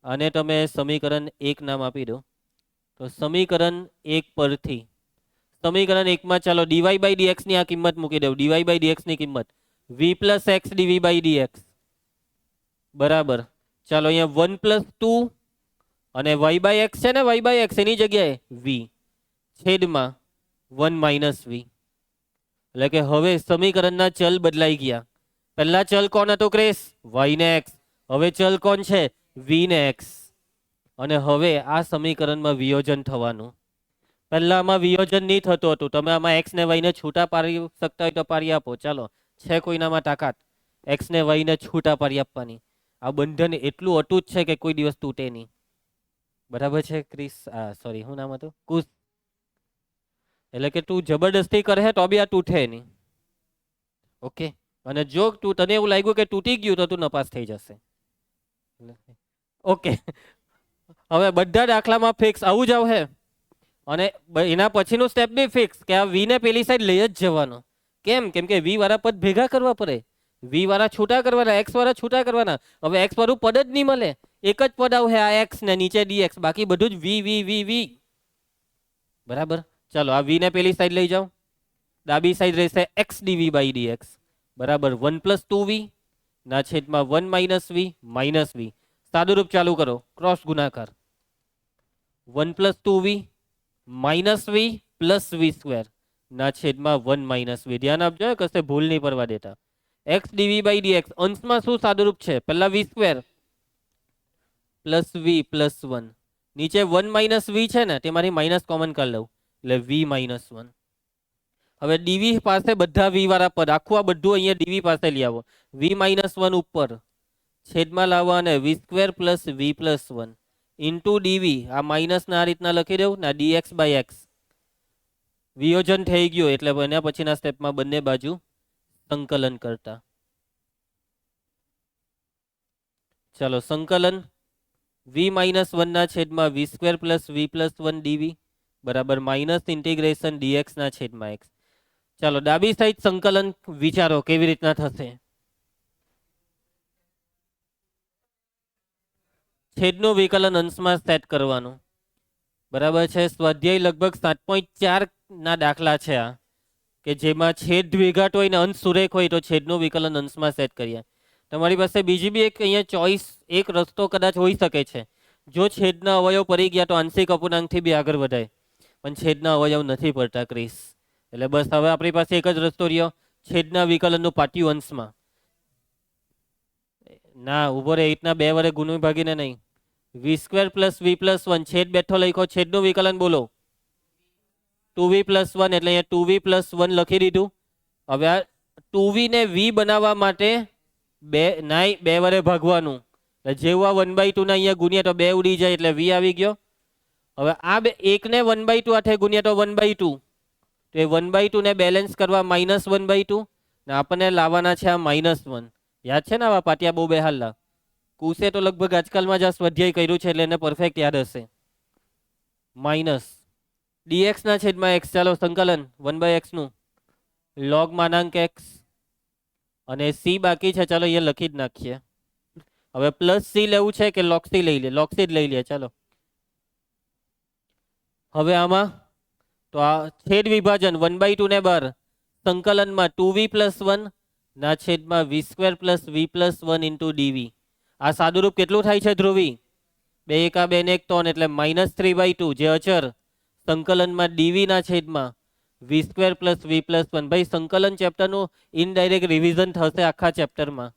આને તમે સમીકરણ 1 નામ આપી દો. તો સમીકરણ 1 પરથી સમીકરણ 1 માં ચાલો dy બાય dx ની આ કિંમત મૂકી દઉં. dy બાય dx ની કિંમત v plus x dv by dx બરાબર. ચાલો અહીંયા 1 પ્લસ 2 અને y બાય x છે ને, y બાય x એની જગ્યાએ v છેદમાં 1 માઇનસ v. એટલે કે હવે સમીકરણના ચલ બદલાઈ ગયા. પહેલા ચલ કોણ હતો ક્રેસ? y ને x. હવે ચલ કોણ છે? v ને x. અને હવે આ સમીકરણમાં વિયોજન થવાનું. પહેલામાં વિયોજન નહીં થતું હતું. તમે આમાં x ને y ને છૂટા પાડી શકતા હોય તો પાડી આપો. ચાલો, છે કોઈનામાં તાકાત x ને y ને છૂટા પાડી આપવાની? આ બંધન એટલું અટૂટ છે કે કોઈ દિવસ તૂટે નહીં. બરાબર છે ક્રિસ? સોરી, શું નામ હતું? કુશ. એટલે કે તું જબરદસ્તી કરે તો બી આ તૂટે નહીં. ઓકે, અને જો તું તને એવું લાગ્યું કે તૂટી ગયું તો તું નપાસ થઈ જશે. ઓકે, હવે બધા દાખલામાં ફિક્સ આવું જ આવશે. અને એના પછીનું સ્ટેપ બી ફિક્સ કે આ v ને પેલી સાઈડ લઈ જ જવાનો. કેમ? કેમ કે v વાળા પદ ભેગા કરવા પડે. v વાળા છૂટા કરવાના, x વાળા છૂટા કરવાના. હવે x વાળું પદ જ નહીં મળે. એક જ પદ આવશે આ x ને નીચે dx, બાકી બધું જ v v v v. બરાબર. ચાલો આ v ને પેલી સાઈડ લઈ જાઓ. ડાબી સાઈડ રહેશે x dv બાય dx બરાબર 1 પ્લસ 2v ના છેદમાં 1 માઇનસ v માઇનસ v. સાદુરૂપ ચાલુ કરો, ક્રોસ ગુણાકાર. 1 plus 2v minus v plus v square ના છેદમાં 1 માઇનસ v. ધ્યાન આપજો, કશે ભૂલ નહીં પડવા દેતા. x dv બાય dx અંશમાં શું સાદુરૂપ છે? પહેલા v square plus v plus 1. નીચે 1 માઇનસ v છે ને તેમાંથી માઇનસ કોમન કરી લઉં એટલે v માઇનસ 1. હવે dv પાસે બધા v વાળા પદ, આખું આ બધું અહીંયા dv પાસે લઈ આવો. v માઇનસ 1 ઉપર છેદમાં લાવવા અને v square plus v plus 1 into dv. આ માઇનસ ના આ રીતના લખી દઉં ના dx બાય x. વિયોજન થઈ ગયું એટલે એના પછીના સ્ટેપમાં બંને બાજુ સંકલન કરતા. ચાલો સંકલન v માઇનસ 1 ના છેદમાં v square plus v plus 1 dv બરાબર માઇનસ ઇન્ટિગ્રેશન dx ના છેદમાં x. ચાલો ડાબી સાઈડ સંકલન વિચારો કેવી રીતના થશે. છેદનું વિકલન અંશમાં સેટ કરવાનું. બરાબર છે. સ્વાધ્યાય લગભગ 7.4 ના દાખલા છે આ, કે જેમાં છેદ દ્વિઘાત હોય ને અંશ સુરેખ હોય તો છેદનું વિકલન અંશમાં સેટ કરીએ. તમારી પાસે બીજી બી એક અહીંયા ચોઈસ, એક રસ્તો કદાચ હોઈ શકે છે. જો છેદના અવયવ પડી ગયા તો આંશિક અપૂર્ણાંકથી બી આગળ વધાય, પણ છેદના અવયવ નથી પડતા ક્રિસ. એટલે બસ હવે આપણી પાસે એક જ રસ્તો રહ્યો, છેદના વિકલનનું પાટિયું અંશમાં. ના ઉભો રે, રીતના બે વડે ગુણ ભાગીને નહીં. v square plus v plus 1 છેદ બેઠો લખો, છેદનું વિકલન બોલો 2v પ્લસ 1 એટલે અહીંયા 2v પ્લસ 1 લખી દીધું. હવે આ 2v ને v બનાવવા માટે બે વડે ભાગવાનું. જેવું આ 1/2 ના અહીંયા ગુણ્યા તો 2 ઉડી જાય એટલે v આવી ગયો. હવે આ બે એકને 1/2 આઠે ગુણ્યા તો 1/2, તો એ 1/2 ને બેલેન્સ કરવા -1/2 ને આપણને લાવવાના છે આ -1. યાદ છે ને આવા પાટિયા બહુ બેહાલલા? કુશે તો લગભગ આજકાલમાં જ આ સ્વાધ્યાય કર્યું છે એટલે એને પરફેક્ટ યાદ હશે. માઇનસ dx ના છેદમાં x, ચાલો સંકલન 1/x નું log માનાંક x, અને c બાકી છે, ચાલો એ લખી જ નાખીએ. હવે પ્લસ c લેવું છે કે log c લઈ લે? log c જ લઈ લે. ચાલો હવે આમાં તો આ છેદ વિભાજન 1/2 ને બાર સંકલનમાં 2v + 1 ના છેદમાં v² + v + 1 * dv. આ સાદુરૂપ કેટલું થાય છે ધ્રુવી? 2 × 2 ને 1 3 એટલે -3/2 જે અચર સંકલનમાં dv ના છેદમાં v² + v + 1. ભાઈ સંકલન ચેપ્ટરનું ઇનડાયરેક્ટ રિવિઝન થશે આખા ચેપ્ટરમાં,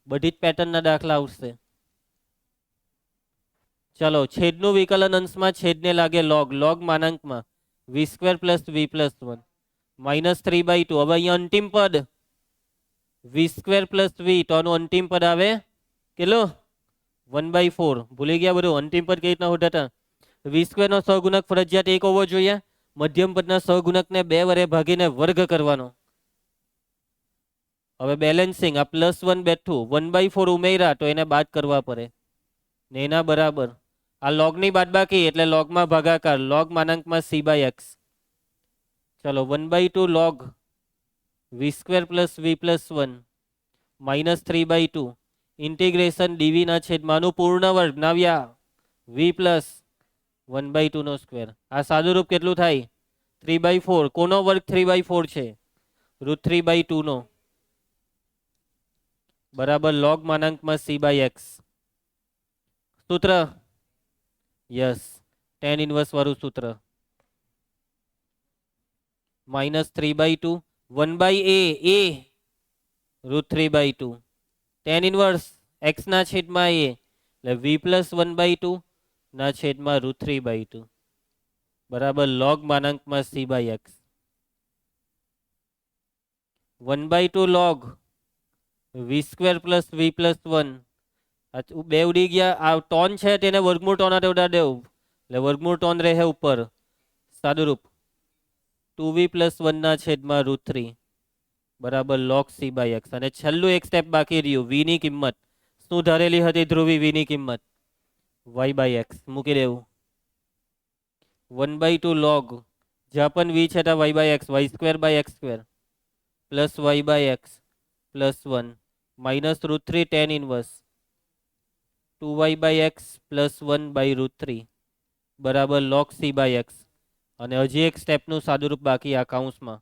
બધી જ પેટર્નના દાખલા આવશે. ચલો છેદનું વિકલન અંશમાં છેદને લાગે log, log માનાંકમાં v² + v + 1 -3/2. હવે અહીંયા અંતિમ પદ v² + v, તો આનું અંતિમ પદ આવે કેટલું? 1/4. ભૂલી ગયા બધું? અંતિમ પદ કઈ રીતના હોતા? v² નો સહગુણક ફરજિયાત 1 હોવો જોઈએ. મધ્યમ પદના સહગુણકને 2 વડે ભાગીને વર્ગ કરવાનો. હવે બેલેન્સિંગ, આ +1 બેઠું 1/4 ઉમેર્યા તો એને બાદ કરવા પડે ને એના બરાબર આ લોગની બાદબાકી એટલે લોગમાં ભાગાકાર, log માનાંકમાં c/x. ચલો 1/2 log v² + v + 1 -3/2 integration dv ના છેદમાં પૂર્ણ વર્ગ નાવ્યા v + 1/2 નો સ્ક્વેર. આ સાદુરૂપ કેટલું થાય? 3/4. કોનો વર્ગ 3/4 છે? √3/2 નો બરાબર log માનાંકમાં c/x. સૂત્ર યસ, tan ઇન્વર્સ વાળું સૂત્ર. -3/2 1/a √3/2 tan ઇન્વર્સ x ના છેદમાં a એટલે v + 1/2 ના છેદમાં √3/2 બરાબર log માનાંકમાં c/x. 1/2 log v² + v + 1. બે ઉડી ગયા. આ ટોન છે તેને વર્ગમૂળ ટોન હાથે ઉડાડી દેવું એટલે વર્ગમૂળ ટોન રહે ઉપર. સાદુરૂપ 2v + 1 ના છેદમાં √3 બરાબર log c/x. અને છેલ્લું એક સ્ટેપ બાકી રહ્યું, v ની કિંમત શું ધારેલી હતી ધ્રુવી? v ની કિંમત y/x મૂકી દેવું. 1/2 log જ્યાં પણ v છે ત્યાં y/x, y² + y/x + 1 -√3 tan inverse 2y/x + 1/√3 બરાબર log c/x. અને હજી એક સ્ટેપનું સાદુરૂપ બાકી આ કૌંસમાં.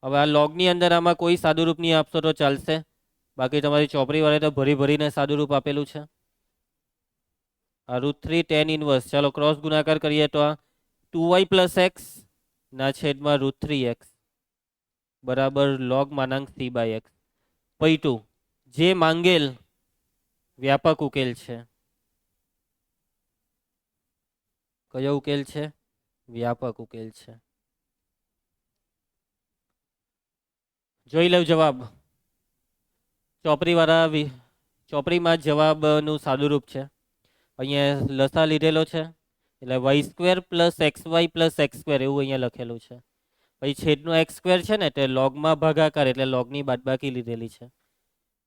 હવે આ લોગની અંદર આમાં કોઈ સાદુરૂપ નહીં આપશો તો ચાલશે, બાકી તમારી ચોપડી વાળે તો ભરી ભરીને સાદુરૂપ આપેલું છે. આ √3 tan ઇન્વર્સ, ચાલો ક્રોસ ગુણાકાર કરીએ તો આ 2y + x ના છેદમાં √3x બરાબર log માનાંક c/x. પૈટું જે માંગેલ વ્યાપક ઉકેલ છે. કયો ઉકેલ છે? વ્યાપક ઉકેલ છે. જોઈ લો જવાબ. ચોપડીમાં જવાબનું સાદુરૂપ છે. અહીંયા લસા લીધેલો છે એટલે y² + xy + x² એવું અહીંયા લખેલું છે. પછી છેદનો x² છે ને તે લોગમાં ભાગાકાર એટલે લોગની બાદબાકી લીધેલી છે.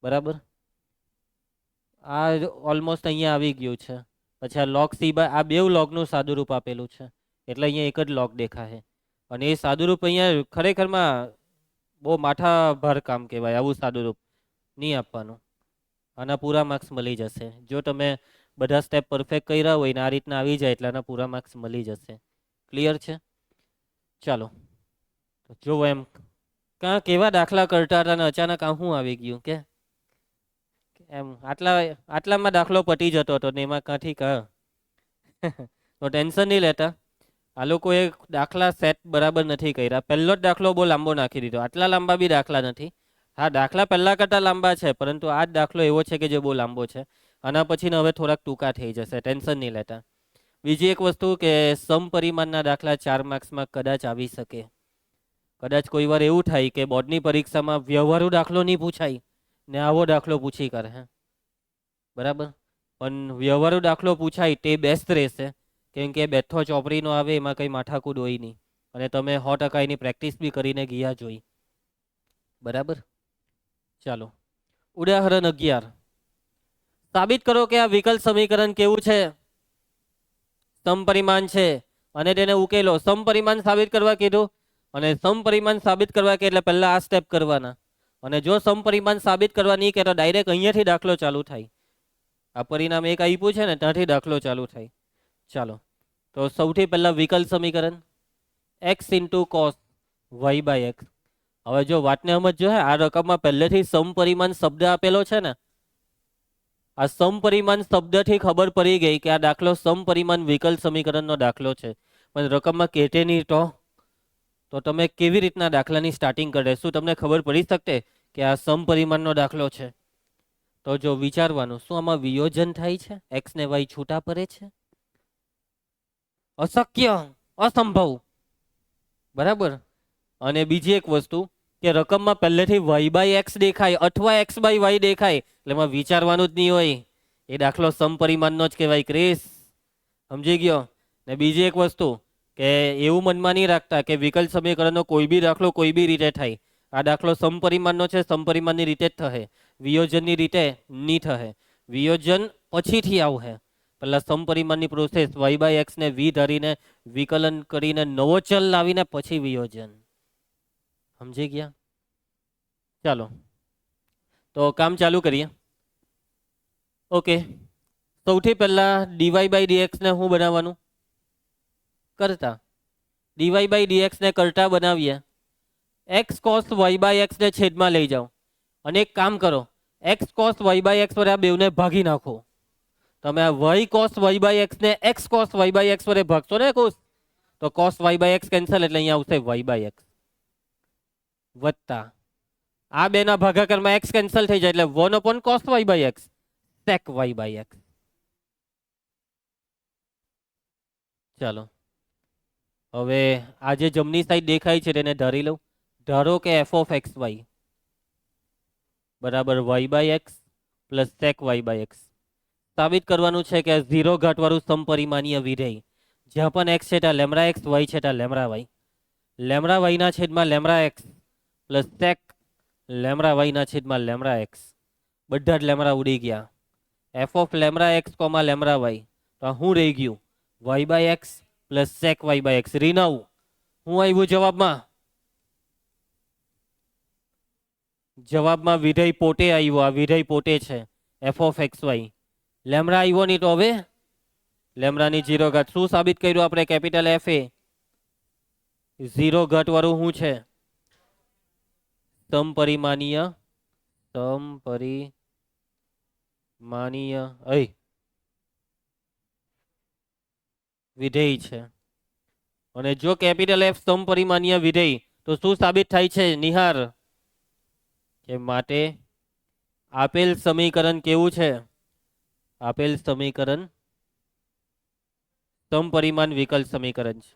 બરાબર, આ ઓલમોસ્ટ અહીંયા આવી ગયું છે. પછી આ log c/ આ બેવ લોગનું સાદુરૂપ આપેલું છે એટલે અહીંયા એક જ લોગ દેખાશે. અને એ સાદુરૂપ અહીંયા ખરેખરમાં બહુ માથા ભાર કામ કહેવાય. આવું સાદુરૂપ નહીં આપવાનું. આના પૂરા માર્ક્સ મળી જશે જો તમે બધા સ્ટેપ પરફેક્ટ કર્યા હોય ને આ રીતના આવી જાય એટલે આના પૂરા માર્ક્સ મળી જશે. ક્લિયર છે? ચાલો જો એમ કાં કેવા દાખલા કરતા હતા ને અચાનક આ શું આવી ગયું કે એમ આટલામાં દાખલો પતી જતો હતો ને એમાં કાંથી કા તો ટેન્શન નહીં લેતા. આ લોકોએ દાખલા સેટ બરાબર નથી કર્યા. પહેલો જ દાખલો બહુ લાંબો નાખી દીધો. આટલા લાંબા બી દાખલા નથી. હા, દાખલા પહેલા કરતાં લાંબા છે પરંતુ આ જ દાખલો એવો છે કે જે બહુ લાંબો છે. આના પછીને હવે થોડાક ટૂંકા થઈ જશે, ટેન્શન નહીં લેતા. બીજી એક વસ્તુ કે સમપરિમાણના દાખલા 4 માર્ક્સમાં કદાચ આવી શકે. કદાચ કોઈ વાર એવું થાય કે બોર્ડની પરીક્ષામાં વ્યવહારુ દાખલો નહીં પૂછાય ને આવો દાખલો પૂછી કરે. બરાબર, પણ વ્યવહારુ દાખલો પૂછાય તે બેસ્ટ રહેશે કેમ કે બેઠો ચોપડીનો આવે એમાં કંઈ માથાકૂટ હોય નહીં અને તમે 100% એની પ્રેક્ટિસ બી કરીને ગયા જોઈ. બરાબર. ચાલો ઉદાહરણ 11. સાબિત કરો કે આ વિકલ સમીકરણ કેવું છે? સમપરિમાણ છે અને તેને ઉકેલો. સમપરિમાણ સાબિત કરવા કીધું અને સમપરિમાણ સાબિત કરવા કે એટલે પહેલા આ સ્ટેપ કરવાના. અને જો સમપરિમાણ સાબિત કરવા નહીં કે તો ડાયરેક્ટ અહીંયાથી દાખલો ચાલુ થાય. આ પરિણામ એક આપ્યું છે ને ત્યાંથી દાખલો ચાલુ થાય. ચાલો તો સૌથી પહેલા વિકલ સમીકરણ x into cos y by x. હવે જો વાતને સમજો હે, આ રકમમાં પહેલેથી સમપરિમાણ શબ્દ આપેલો છે ને, આ સમપરિમાણ શબ્દથી ખબર પડી ગઈ કે આ દાખલો સમપરિમાણ વિકલ સમીકરણનો દાખલો છે. પણ રકમમાં કેટે નહીં તો તમે કેવી રીતના દાખલાની સ્ટાર્ટિંગ કરે? શું તમને ખબર પડી શકતે કે આ સમપરિમાણનો દાખલો છે? તો જો વિચારવાનું, શું આમાં વિયોજન થાય છે? એક્સ ને વાય છૂટા પડે છે? અશક્ય, અસંભવ. બરાબર. અને બીજી એક વસ્તુ કે રકમમાં પહેલેથી વાય બાય એક્સ દેખાય અથવા એક્સ બાય વાય દેખાય એટલે એમાં વિચારવાનું જ નહીં હોય. એ દાખલો સમપરિમાણનો જ કહેવાય. ક્રિસ સમજી ગયો? ને બીજી એક વસ્તુ કે એવું મનમાં નહીં રાખતા કે વિકલ સમીકરણનો કોઈ બી દાખલો કોઈ બી રીતે થાય. આ દાખલો સમપરિમાણનો છે, સમપરિમાણની રીતે જ થશે, વિયોજનની રીતે નહીં થશે. વિયોજન પછીથી આવશે. પહેલા સમપરિમાણની પ્રોસેસ વાય બાય એક્સ ને વી ધરીને વિકલન કરીને નવો ચલ લાવીને પછી વિયોજન. સમજી ગયા? ચાલો તો કામ ચાલુ કરીએ. ઓકે, સૌથી પહેલા ડીવાય બાય ડીએક્સ ને શું બનાવવાનું? કરતા. ડીવાય બાય ડીએક્સ ને કરતા બનાવીએ. X cos y by x ને છેદમાં લઈ જાઓ અને એક કામ કરો, x cos y by x વડે આ બેવને ભાગી નાખો. તમે આ y cos y by x ને x cos y by x વડે ભાગશો ને કોસ, તો cos y by x cancel એટલે અહીંયા આવશે વાય બાય એક્સ વત્તા આ બેના ભાગાકારમાં એક્સ કેન્સલ થઈ જાય એટલે 1 cos y by x sec y by x. ચાલો હવે આ જે જમણી સાઈડ દેખાય છે તેને ધારી લઉં. ધારો કે એફ ઓફ એક્સ વાય બરાબર y by x plus sec y by x. સાબિત કરવાનું છે કે 0 ઘાત વાળું સમપરિમાણીય વિધેય જ્યાં પણ એક્સ છે ત્યાં લેમડા એક્સ, વાય છે ત્યાં લેમડા વાય. લેમડા વાયના છેદમાં lambda x plus sec lambda વાયના છેદમાં લેમડા એક્સ. બધા જ લેમડા ઉડી ગયા. F of lambda x comma lambda y. તો શું રહી ગયું? Y by x plus sec y by x. રીનાવ શું આવ્યું જવાબમાં? જવાબમાં વિધેય પોતે આવ્યું. આ વિધેય પોતે છે f of x y. Lambda આવ્યો નહીં તો હવે લેમડાની 0 ઘાત. શું સાબિત કર્યું આપણે? કેપિટલ એફ એ 0 ઘાત વાળું શું છે? સમપરિમાણીય વિધેય છે. અને જો કેપિટલ એફ સમપરિમાણીય વિધેય તો શું સાબિત થાય છે નિહાર? કે માટે આપેલ સમીકરણ કેવું છે? આપેલ સમીકરણ સમપરિમાણ વિકલ સમીકરણ છે.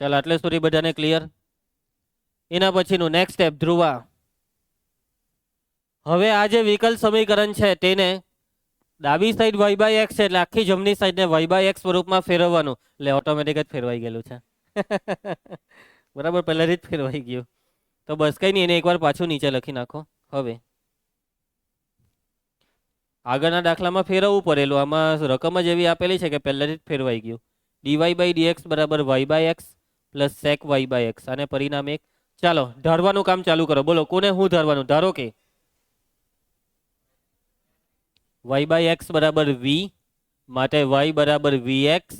ચાલ આટલે સુધી બધાને ક્લિયર? એના પછીનું નેક્સ્ટ સ્ટેપ ધ્રુવા. હવે આ જે વિકલ સમીકરણ છે તેને ડાબી સાઈડ વાય બાય એક્સ છે એટલે આખી જમણી સાઈડને વાય બાય એક્સ સ્વરૂપમાં ફેરવવાનું. એટલે ઓટોમેટિક જ ફેરવાઈ ગયેલું છે. બરાબર, પહેલાથી જ ફેરવાઈ ગયું. તો બસ કંઈ નહીં, એને એકવાર પાછું નીચે લખી નાખો. હવે આગળના દાખલામાં ફેરવવું પડેલું, આમાં રકમ જ એવી આપેલી છે કે પહેલાથી જ ફેરવાઈ ગયું. ડીવાય બાય ડીએક્સ બરાબર y by x plus sec y by x અને પરિણામ 1. ચાલો ધારવાનું કામ ચાલુ કરો. બોલો કોને શું ધારવાનું? ધારો કે વાય બાય એક્સ બરાબર વી માટે વાય બરાબર વી એક્સ.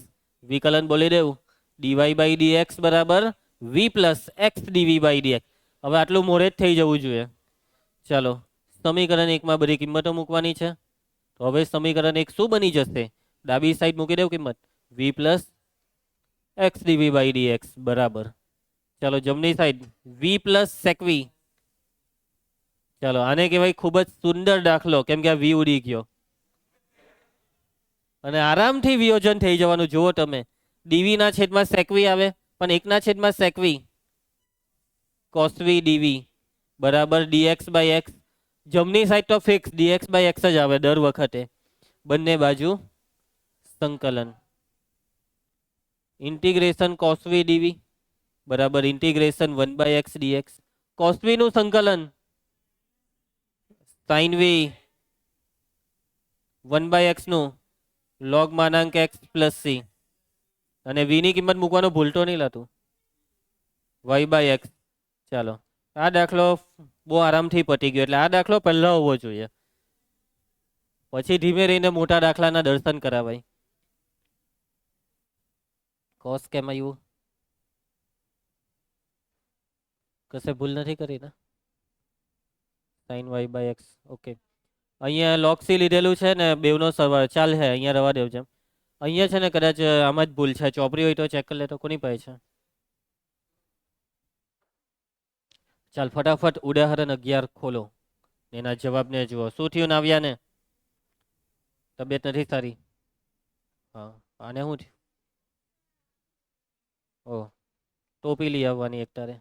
વિકલન બોલી દેવું. ડીવાય બાય ડીએક્સ બરાબર v plus x dv by dx. હવે આટલું મોડે જ થઈ જવું જોઈએ. ચાલો સમીકરણ 1માં બધી કિંમતો મૂકવાની છે. તો હવે સમીકરણ 1 શું બની જશે? ડાબી સાઈડ મૂકી દેવું કિંમત v plus x dv by dx બરાબર. ચાલો જમણી સાઈડ વી પ્લસ સેકવી. ચાલો આને કહેવાય ખૂબ જ સુંદર દાખલો, કેમ કે આ વી ઉડી ગયો અને આરામથી વિયોજન થઈ જવાનું. જુઓ તમે, ડીવી ના છેદમાં સેકવી આવે પણ 1 ના છેદમાં સેકવી કોસવી ડીવી બરાબર ડીએક્સ બાય એક્સ. જમણી સાઈડ તો ફિક્સ dx બાય x જ આવે દર વખતે, બંને બાજુ સંકલન. ઇન્ટિગ્રેશન cos v dv બરાબર integration 1/x dx. cos v નું સંકલન sin v 1/x નું log માનાંક x પ્લસ c, અને v ની કિંમત મૂકવાનું ભૂલતો નહીં લાતું, y/x. ચાલો આ દાખલો બહુ આરામથી પતી ગયો, એટલે આ દાખલો પહેલા હોવો જોઈએ, પછી ધીમે રહીને મોટા દાખલાના દર્શન કરાવાય. cos કેમ આવ્યું? કશે ભૂલ નથી કરી ને? sin y/x. ઓકે, અહીંયા log c લીધેલું છે ને, બેવનો સરવાળો ચાલ હે, અહીંયા રવા દેવ છે. અહીંયા છે ને કદાચ આમાં જ ભૂલ છે, ચોપડી હોય તો ચેક કરી લે તો. કોની પાસે છે? ચાલ ફટાફટ ઉદાહરણ 11 ખોલો, એના જવાબને જુઓ. શું થયું નાવ્યાને? તબિયત નથી સારી? હા, આને શું થયું? ઓ, ટોપી લઈ આવવાની એક તારે.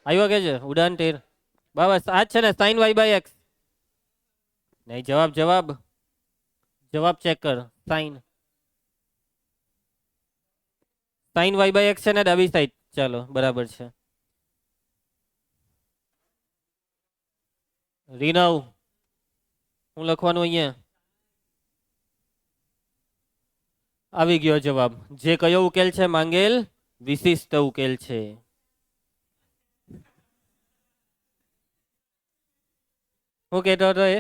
આવ્યો કે છે ઉડાન 13? બસ આ જ છે ને sin y/x. નહીં, જવાબ જવાબ જવાબ ચેક કર. sin y/x છે ને ડાબી સાઈડ. ચાલો બરાબર છે. રીનવ હું લખવાનું અહીંયા? આવી ગયો જવાબ. જે કયો ઉકેલ છે માંગેલ? વિશિષ્ટ ઉકેલ છે. હું કહેતો હતો એ?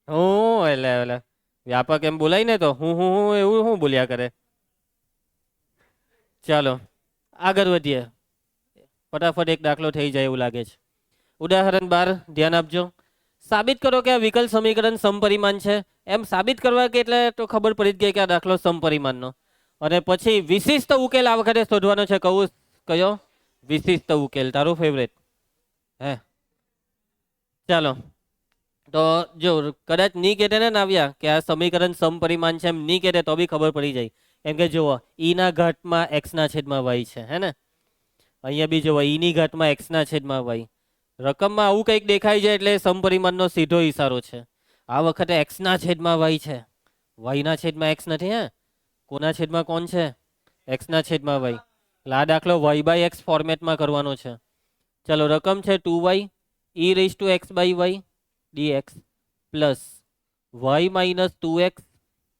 હું એટલે વ્યાપક એમ બોલાય ને, તો હું એવું હું બોલ્યા કરે. ચાલો આગળ વધીએ, ફટાફટ એક દાખલો થઈ જાય એવું લાગે છે. ઉદાહરણ 12 ધ્યાન આપજો. સાબિત કરો કે આ વિકલ સમીકરણ સમપરિમાણ છે. એમ સાબિત કરવા કે એટલે તો ખબર પડી જ ગઈ કે આ દાખલો સમપરિમાણનો. અને પછી વિશિષ્ટ ઉકેલ આ વખતે શોધવાનો છે. કહું કયો? વિશિષ્ટ ઉકેલ, તારું ફેવરેટ હે? ચાલો તો જો કદાચ ની કહેતે ને આવ્યા કે આ સમીકરણ સમપરિમાણ છે, એમ ની કહેતે તો બી ખબર પડી જાય. એમ કે જુઓ, ઈ ના ઘાતમાં x ના છેદમાં y છે, હે ને? અહીંયા બી જુઓ, ઈ ની ઘાતમાં x ના છેદમાં y. રકમમાં આવું કંઈક દેખાય છે એટલે સમપરિમાણનો સીધો ઈશારો છે. આ વખતે x ના છેદમાં y છે, y ના છેદમાં x નથી. હે, કોના છેદમાં કોણ છે? x ના છેદમાં y. એટલે આ દાખલો y/x ફોર્મેટમાં કરવાનો છે. ચલો, રકમ છે 2y e⁻x/y dx plus y - 2x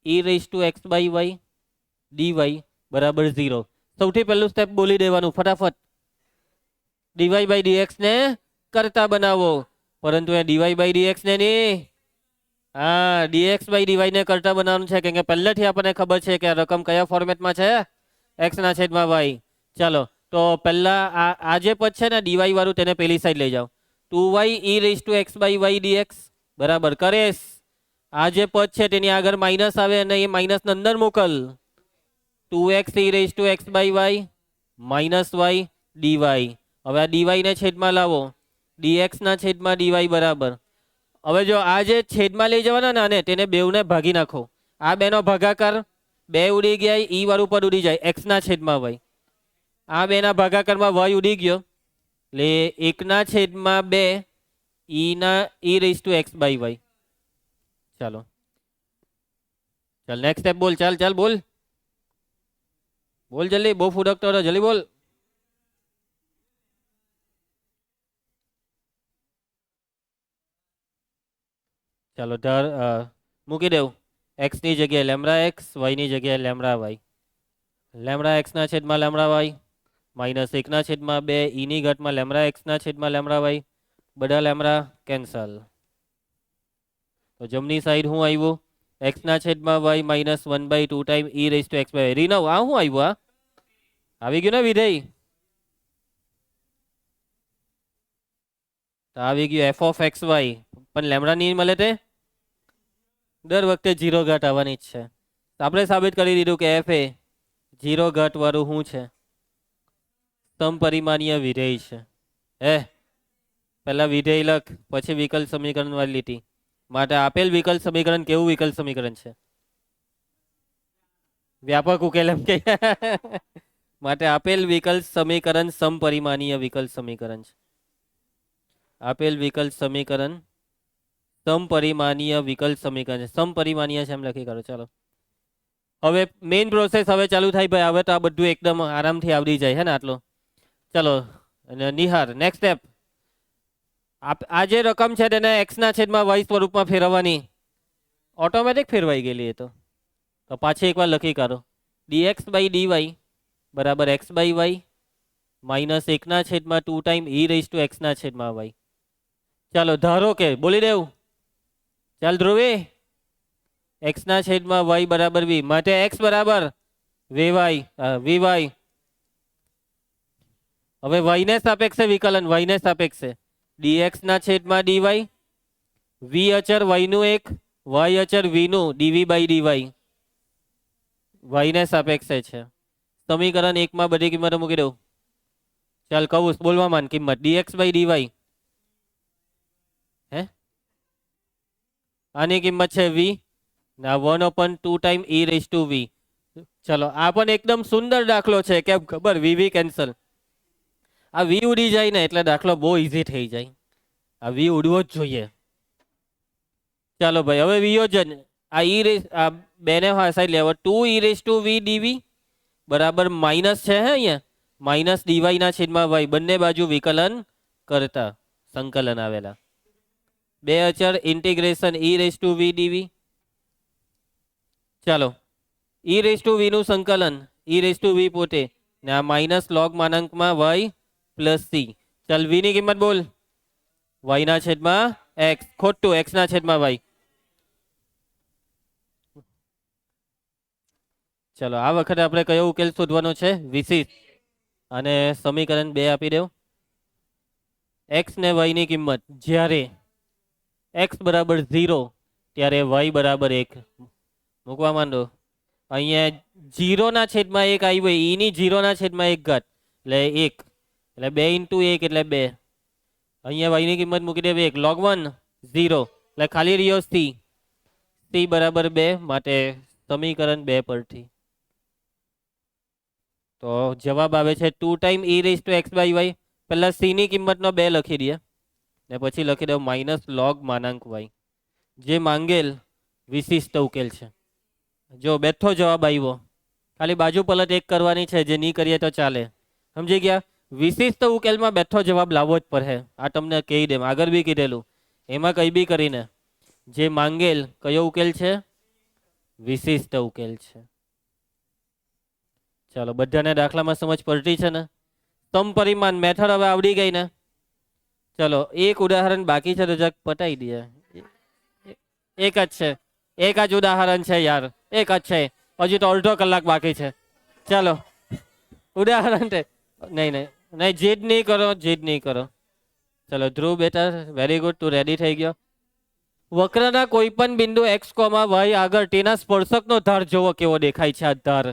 e⁻x/y dy બરાબર 0. સૌથી પહેલું સ્ટેપ બોલી દેવાનું ફટાફટ. dy/dx ને કરતા બનાવો, પરંતુ એ dy/dx ને નહીં, હા dx/dy ને કરતા બનાવવાનું છે, કેમ કે પહેલેથી આપણને ખબર છે કે આ રકમ કયા ફોર્મેટમાં છે? x ના છેદમાં y. ચાલો તો પહેલા આ જે પદ છે ને dy વાળું, તેને પેલી સાઈડ લઈ જાઓ. 2y e⁻x/y dx બરાબર કરેશ. આ જે પદ છે તેની આગળ માઇનસ આવે અને એ માઇનસ અંદર મોકલ. 2x e⁻x/y minus y dy. હવે આ dy ને છેદમાં લાવો, dx ના છેદમાં dy બરાબર. હવે જો આ જે છેદમાં લઈ જવાના ને આને, તેને બેવને ભાગી નાખો. આ બેનો ભાગાકાર, બે ઉડી ગયા, ઈ વાળું પદ ઉડી જાય, x ના છેદમાં y. આ બેના ભાગાકારમાં y ઉડી ગયો, એટલે 1 ના છેદમાં 2 e⁻x/y. ચાલો ચાલ નેક્સ્ટ સ્ટેપ બોલ. ચાલ ચાલ બોલ બોલ જલ્દી, બહુ ફૂડકતો હતો, જલ્દી બોલ. ચાલો ધાર મૂકી દેવું. x ની જગ્યાએ λx, y ની જગ્યાએ λy. λx ના છેદમાં λy માઇનસ 1 ના છેદમાં 2 e ની ઘાતમાં λx ના છેદમાં λy. બધા લેમડા કેન્સલ. તો જમણી સાઈડ શું આવ્યું? x ના છેદમાં y માઇનસ 1/2 ટાઈમ e⁻x/y. રીનવ આ શું આવ્યું? આ આવી ગયું ને વિધેય? આવી ગયું f(x/y), પણ લેમડા નહીં મળે તે દર વખતે 0 ઘાત આવવાની જ છે. આપણે સાબિત કરી દીધું કે f એ 0 ઘાત વાળું શું છે? સમપરિમાણીય વિધેય છે. હે, પહેલા વિધેય લખ, પછી વિકલ સમીકરણ વાળી લીટી. માટે આપેલ વિકલ સમીકરણ કેવું વિકલ સમીકરણ છે? વ્યાપક ઉકેલ એમ કે. માટે આપેલ વિકલ સમીકરણ સમપરિમાણીય વિકલ સમીકરણ છે. આપેલ વિકલ્પ સમીકરણ સમપરિમાણીય વિકલ્પ સમીકરણ છે. સમપરિમાણીય છે એમ લખી કાઢો. ચાલો હવે મેઇન પ્રોસેસ હવે ચાલુ થાય ભાઈ. હવે તો આ બધું એકદમ આરામથી આવડી જાય હે ને આટલો. ચલો અને નિહાર નેક્સ્ટ સ્ટેપ. આ જે રકમ છે તેને x ના છેદમાં y સ્વરૂપમાં ફેરવવાની. ઓટોમેટિક ફેરવાઈ ગયેલી એ તો પાછી એકવાર લખી કાઢો. dx બાય dy બરાબર x બાય y માઇનસ 1 ના છેદમાં 2 time e raise to x ના છેદમાં y. ચાલો ધારો કે બોલી દેવું. ચાલ ધ્રુવી, x ના છેદમાં y બરાબર v માટે x બરાબર vy. હવે y ને સાપેક્ષે વિકલન, y ને સાપેક્ષે dx ના છેદમાં dy, v અચર y નું એક, y અચર v નું dv બાય dy y ને સાપેક્ષે છે. સમીકરણ 1 માં બધી કિંમતો મૂકી દઉં. ચાલ કહું બોલવા માંડ કિંમત dx બાય dy. હે આની કિંમત છે v ના 1/2 time e raise to v. ચલો આ પણ એકદમ સુંદર દાખલો છે. કેમ ખબર? v cancel. આ v ઉડી જાય ને એટલે દાખલો બહુ ઈઝી થઈ જાય. આ v ઉડવો જ જોઈએ. ચાલો ભાઈ હવે વિયોજન. આ ઈ રેઝ આ બેને સાઈડ લેવો. 2 e raise to v dv બરાબર માઇનસ છે હે અહીંયા માઇનસ dy ના છેદમાં y. બંને બાજુ વિકલન કરતા સંકલન આવેલા. બે અચર integration e raise to v dv. ચાલો e રેઝ ટુ v નું સંકલન e રેઝ ટુ v પોતે ને આ માઇનસ લોગ માનાંકમાં y પ્લસ c. ચાલ v ની કિંમત બોલ. y ના છેદમાં x ખોટું x ના છેદમાં y. ચલો આ વખતે આપણે કયો ઉકેલ શોધવાનો છે? વિશિષ્ટ. અને સમીકરણ 2 આપી દેવ. x ને y ની કિંમત જ્યારે x બરાબર 0 ત્યારે y બરાબર 1 મૂકવા માંડો. અહીંયા 0 ના છેદમાં 1 આવ્યું e ની 0 ના છેદમાં 1 ઘાત એટલે 1 એટલે 2 ઇન્ટુ 1 એટલે 2. અહીંયા y ની કિંમત મૂકી દેવી 1 log 1 0 એટલે ખાલી રહ્યો c બરાબર 2 માટે સમીકરણ 2 પરથી તો જવાબ આવે છે 2 time e raise to x by y. પહેલા c ની કિંમતનો 2 લખી દઈએ ને પછી લખી દઉં માઇનસ લોગ માનાંક y. જે માંગેલ વિશિષ્ટ ઉકેલ છે. જો બેઠો જવાબ આવ્યો. ખાલી બાજુ પલટ એક કરવાની છે, જે નહીં કરીએ તો ચાલે. સમજી ગયા? વિશિષ્ટ ઉકેલમાં બેઠો જવાબ લાવવો જ પડે. આ તમને કહી દે, આગળ બી કીધેલું. એમાં કઈ બી કરીને જે માંગેલ કયો ઉકેલ છે? વિશિષ્ટ ઉકેલ છે. ચાલો બધાને દાખલામાં સમજ પડતી છે ને? સમપરિમાણ મેથડ હવે આવડી ગઈ ને? ચલો એક ઉદાહરણ બાકી છે તો જગ પટાઈ દઈએ. એક જ છે, એક જ ઉદાહરણ છે યાર, એક જ છે. હજુ તો અડધો કલાક બાકી છે. ચાલો ઉદાહરણ છે. નહીં નહીં નહીં, જીદ નહીં કરો, જીદ નહીં કરો. ચલો ધ્રુવ બેટા વેરી ગુડ, તું રેડી થઈ ગયો. વક્રના કોઈ પણ બિંદુ x, y આગળ તેના સ્પર્શકનો ધાર જોવો કેવો દેખાય છે. આ ધાર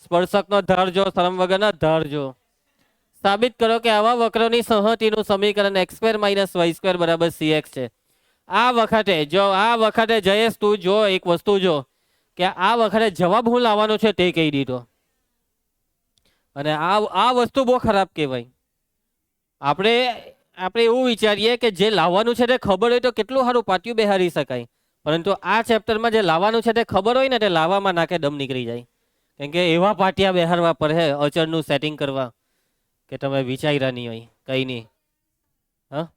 સ્પર્શકનો ધાર જો, શરમ વગરના ધાર જો. સાબિત કરો કે આવા વક્રની સંહતિનું સમીકરણ x² - y² બરાબર cx છે. આ વખતે જયેશ તું જો એક વસ્તુ જો કે આ વખતે જવાબ હું લાવવાનો છે તે કહી દીધો. અને આ વસ્તુ બહુ ખરાબ કહેવાય. આપણે એવું વિચારીએ કે જે લાવવાનું છે તે ખબર હોય તો કેટલું સારું પાટિયું બેહારી શકાય. પરંતુ આ ચેપ્ટરમાં જે લાવવાનું છે તે ખબર હોય ને તે લાવવામાં નાકે દમ નીકળી જાય. કેમ કે એવા પાટિયા બેહારવા પડે અચરનું સેટિંગ કરવા કે તમે વિચાર્યા નહીં હોય કઈ નહીં. હા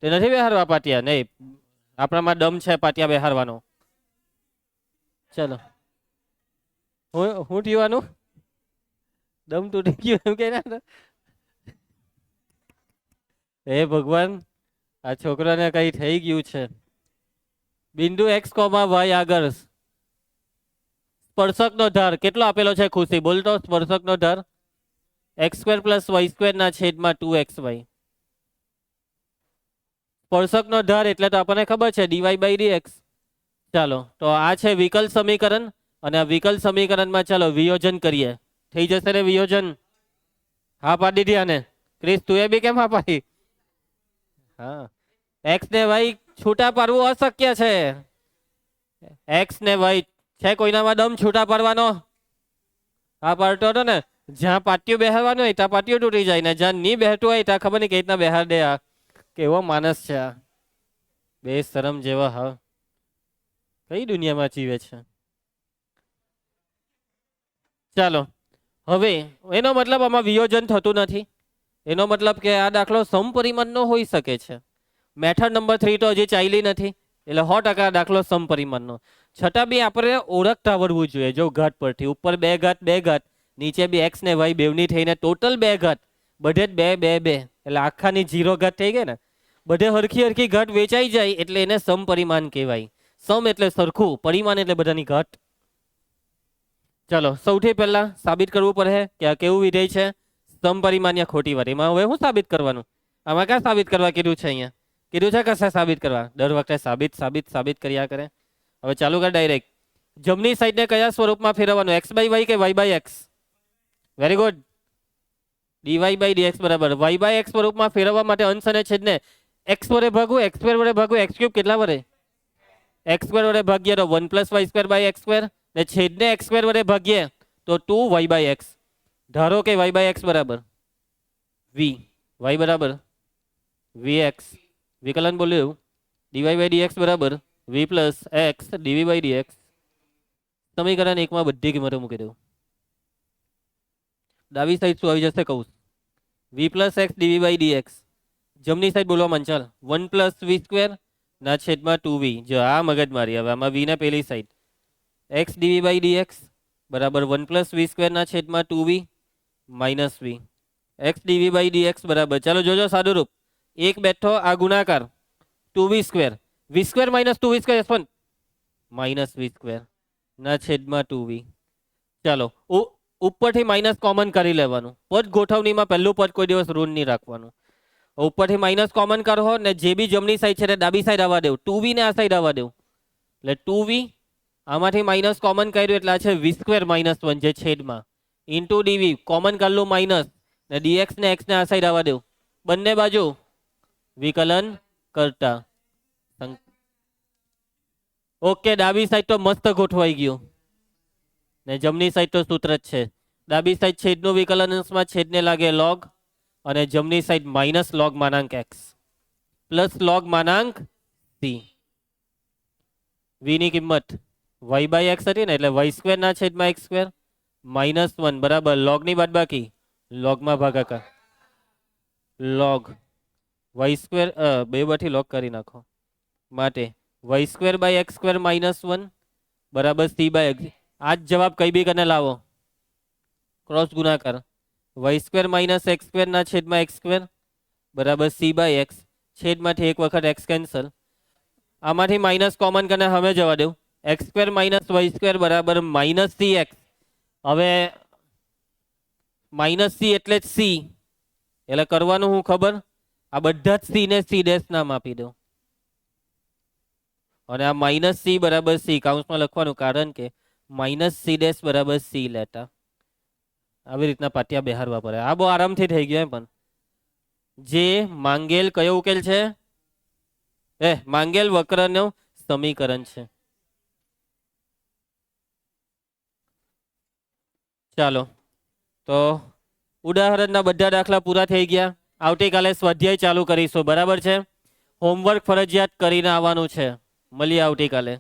તે નથી બેહારવા પાટિયા, નહીં આપણામાં દમ છે પાટિયા બેહારવાનો. ચલો હું થવાનું દમ તૂટી ગયું એમ કે હે ભગવાન આ છોકરાને કઈ થઈ ગયું છે. બિંદુ x, y આગળ સ્પર્શકનો ધાર કેટલો આપેલો છે? ખુશી બોલતો. સ્પર્શકનો ધાર x² + y² ના છેદમાં 2xy. સ્પર્શકનો ધાર એટલે તો આપણને ખબર છે dy/dx. ચાલો તો આ છે વિકલ્પ સમીકરણ. અને આ વિકલ્પ સમીકરણમાં ચાલો વિયોજન કરીએ. થઈ જશે ને વિયોજન? હા પાડી દીધી આને. ક્રિસ તું એ બી કેમ હા પાડી? હા x ને y છૂટા પાડવું અશક્ય છે. x ને y છે કોઈનામાં દમ છૂટા પાડવાનો? હા પાડતો હતો ને. જ્યાં પાટિયું બેહારવાનું હોય ત્યાં પાટિયું તૂટી જાય ને જ્યાં નહીં બેહતું હોય ત્યાં ખબર નહીં કઈ રીતના બેહાર દે. કેવો માણસ છે આ, બે શરમ જેવા. હા, કઈ દુનિયામાં જીવે છે. ચાલો હવે એનો મતલબ આમાં વિયોજન થતું નથી. એનો મતલબ કે આ દાખલો સમપરિમાણનો હોઈ શકે છે. મેથડ નંબર 3 તો હજી ચાલી નથી, એટલે 100% દાખલો સમપરિમાણનો. છતાં બી આપણે ઓળખતા આવડવું જોઈએ. જો ઘાત પરથી ઉપર 2 ઘાત 2 ઘાત, નીચે બી એક્સ ને વાય બેવની થઈને ટોટલ 2 ઘાત, બધે જ 2 2 2, એટલે આખાની 0 ઘાત થઈ ગઈ ને. બધે હરખી હરખી ઘાત વેચાઈ જાય એટલે એને સમપરિમાણ કહેવાય. સમ એટલે સરખું, પરિમાણ એટલે બધાની ઘાત. ચાલો સૌથી પહેલા સાબિત કરવું પડે કે આ કેવું વિધેય છે, સમપરિમાણ્ય ખોટી વાત. એમાં હવે શું સાબિત કરવાનું? આમાં ક્યાં સાબિત કરવા કીધું છે? અહીંયા કીધું છે કશા સાબિત કરવા? દર વખતે સાબિત સાબિત સાબિત કર્યા કરે. હવે ચાલુ કર ડાયરેક્ટ. જમણી સાઈડને કયા સ્વરૂપમાં ફેરવવાનું? એક્સ બાય વાય કે y by x? Very good. Dy by dx બરાબર વાય બાય એક્સ સ્વરૂપમાં ફેરવવા માટે અંશ અને છેદને એક્સ વડે ભાગવું, એક્સ સ્ક્વેર વડે ભાગવું. એક્સ ક્યુબ કેટલા વડે? એક્સ સ્ક્વેર વડે ભાગીએ તો 1 + y square by x square, ને છેદને એક્સ સ્ક્વેર વડે ભાગીએ તો 2 વાય બાય એક્સ. ધારો કે વાય બાય એક્સ બરાબર વી, વાય બરાબર વી એક્સ. વિકલન બોલ્યું ડીવાય બાય ડીએક્સ બરાબર v plus x dv by dx. સમીકરણ 1 માં બધી કિંમતો મૂકી દઉં. ડાબી સાઈડ શું આવી જશે? કૌંસ v plus x dv by dx. જમણી સાઈડ બોલવા માંચાલ 1 + વી સ્ક્વેર ના છેદમાં 2v. જો આ મગજ મારી. હવે આમાં વી ને પેલી side x dv by dx બરાબર 1 + વી સ્ક્વેર ના છેદમાં 2v minus v x dv by dx બરાબર, ચાલો જોજો સાદું રૂપ. એક બેઠો આ ગુણાકાર 2v square, v square minus 2v square minus v square ના છેદમાં 2v. ચાલો ઉપરથી માઇનસ કોમન કરી લેવાનું. પદ ગોઠવણીમાં પહેલું પદ કોઈ દિવસ ઋણ નહીં રાખવાનું. ઉપરથી માઇનસ કોમન કરો ને જે બી જમણી સાઈડ છે તે ડાબી સાઈડ આવવા દેવું. 2v ને આ સાઈડ આવવા દેવું એટલે 2v. આમાંથી માઇનસ કોમન કર્યું એટલે આ છે વી સ્ક્વેર માઇનસ 1 જે છેદમાં ઇન્ટુ ડીવી. કોમન કાઢલું માઇનસ ને ડીએક્સ ને એક્સ ને આ સાઈડ આવવા દેવું. બંને બાજુ વિકલન કરતા. ઓકે, ડાબી સાઈડ તો મસ્ત ગોઠવાઈ ગયું ને જમણી સાઈડ તો સૂત્ર જ છે. ડાબી સાઈડ છેદનું વિકલન અંશમાં છેદને લાગે લોગ, અને જમણી સાઈડ માઇનસ લોગ માનાંક એક્સ પ્લસ લોગ માનાંક સી. વી ની કિંમત વાય બાય એક્સ હતી ને, એટલે વાય સ્ક્વેર ના છેદમાં એક્સ સ્ક્વેર માઇનસ 1 બરાબર લોગની બાદબાકી લોગમાં ભાગાકાર લોગ વાય સ્ક્વેર. બે બાથી લોગ કરી નાખો માટે y square by x square minus 1 બરાબર સી બાય એક્સ. આ જ જવાબ કઈ બી કરીને લાવો, ક્રોસ ગુણાકાર. Y square minus x square ના છેદમાં એક્સ સ્ક્વેર બરાબર સી બાય એક્સ. છેદમાંથી એક વખત એક્સ કેન્સલ. આમાંથી માઇનસ કોમન કરીને હવે જવા દઉં. X square minus y square બરાબર માઇનસ સી એક્સ. હવે માઇનસ સી એટલે જ સી, એટલે કરવાનું હું ખબર? આ બધા જ સી ને સી ડેશ નામ આપી દઉં, અને આ માઇનસ સી બરાબર સી કાઉન્સમાં લખવાનું, કારણ કે માઇનસ સી ડેશ બરાબર સી લેતા. આવી રીતના પાટિયા બેહારવા પડે. આ બહુ આરામથી થઈ ગયો. પણ જે માંગેલ કયો ઉકેલ છે? માંગેલ વક્રનું સમીકરણ છે. ચાલો તો ઉદાહરણના બધા દાખલા પૂરા થઈ ગયા. આવતીકાલે સ્વાધ્યાય ચાલુ કરીશું. બરાબર છે? હોમવર્ક ફરજિયાત કરીને આવવાનું છે. મળીએ આવતીકાલે.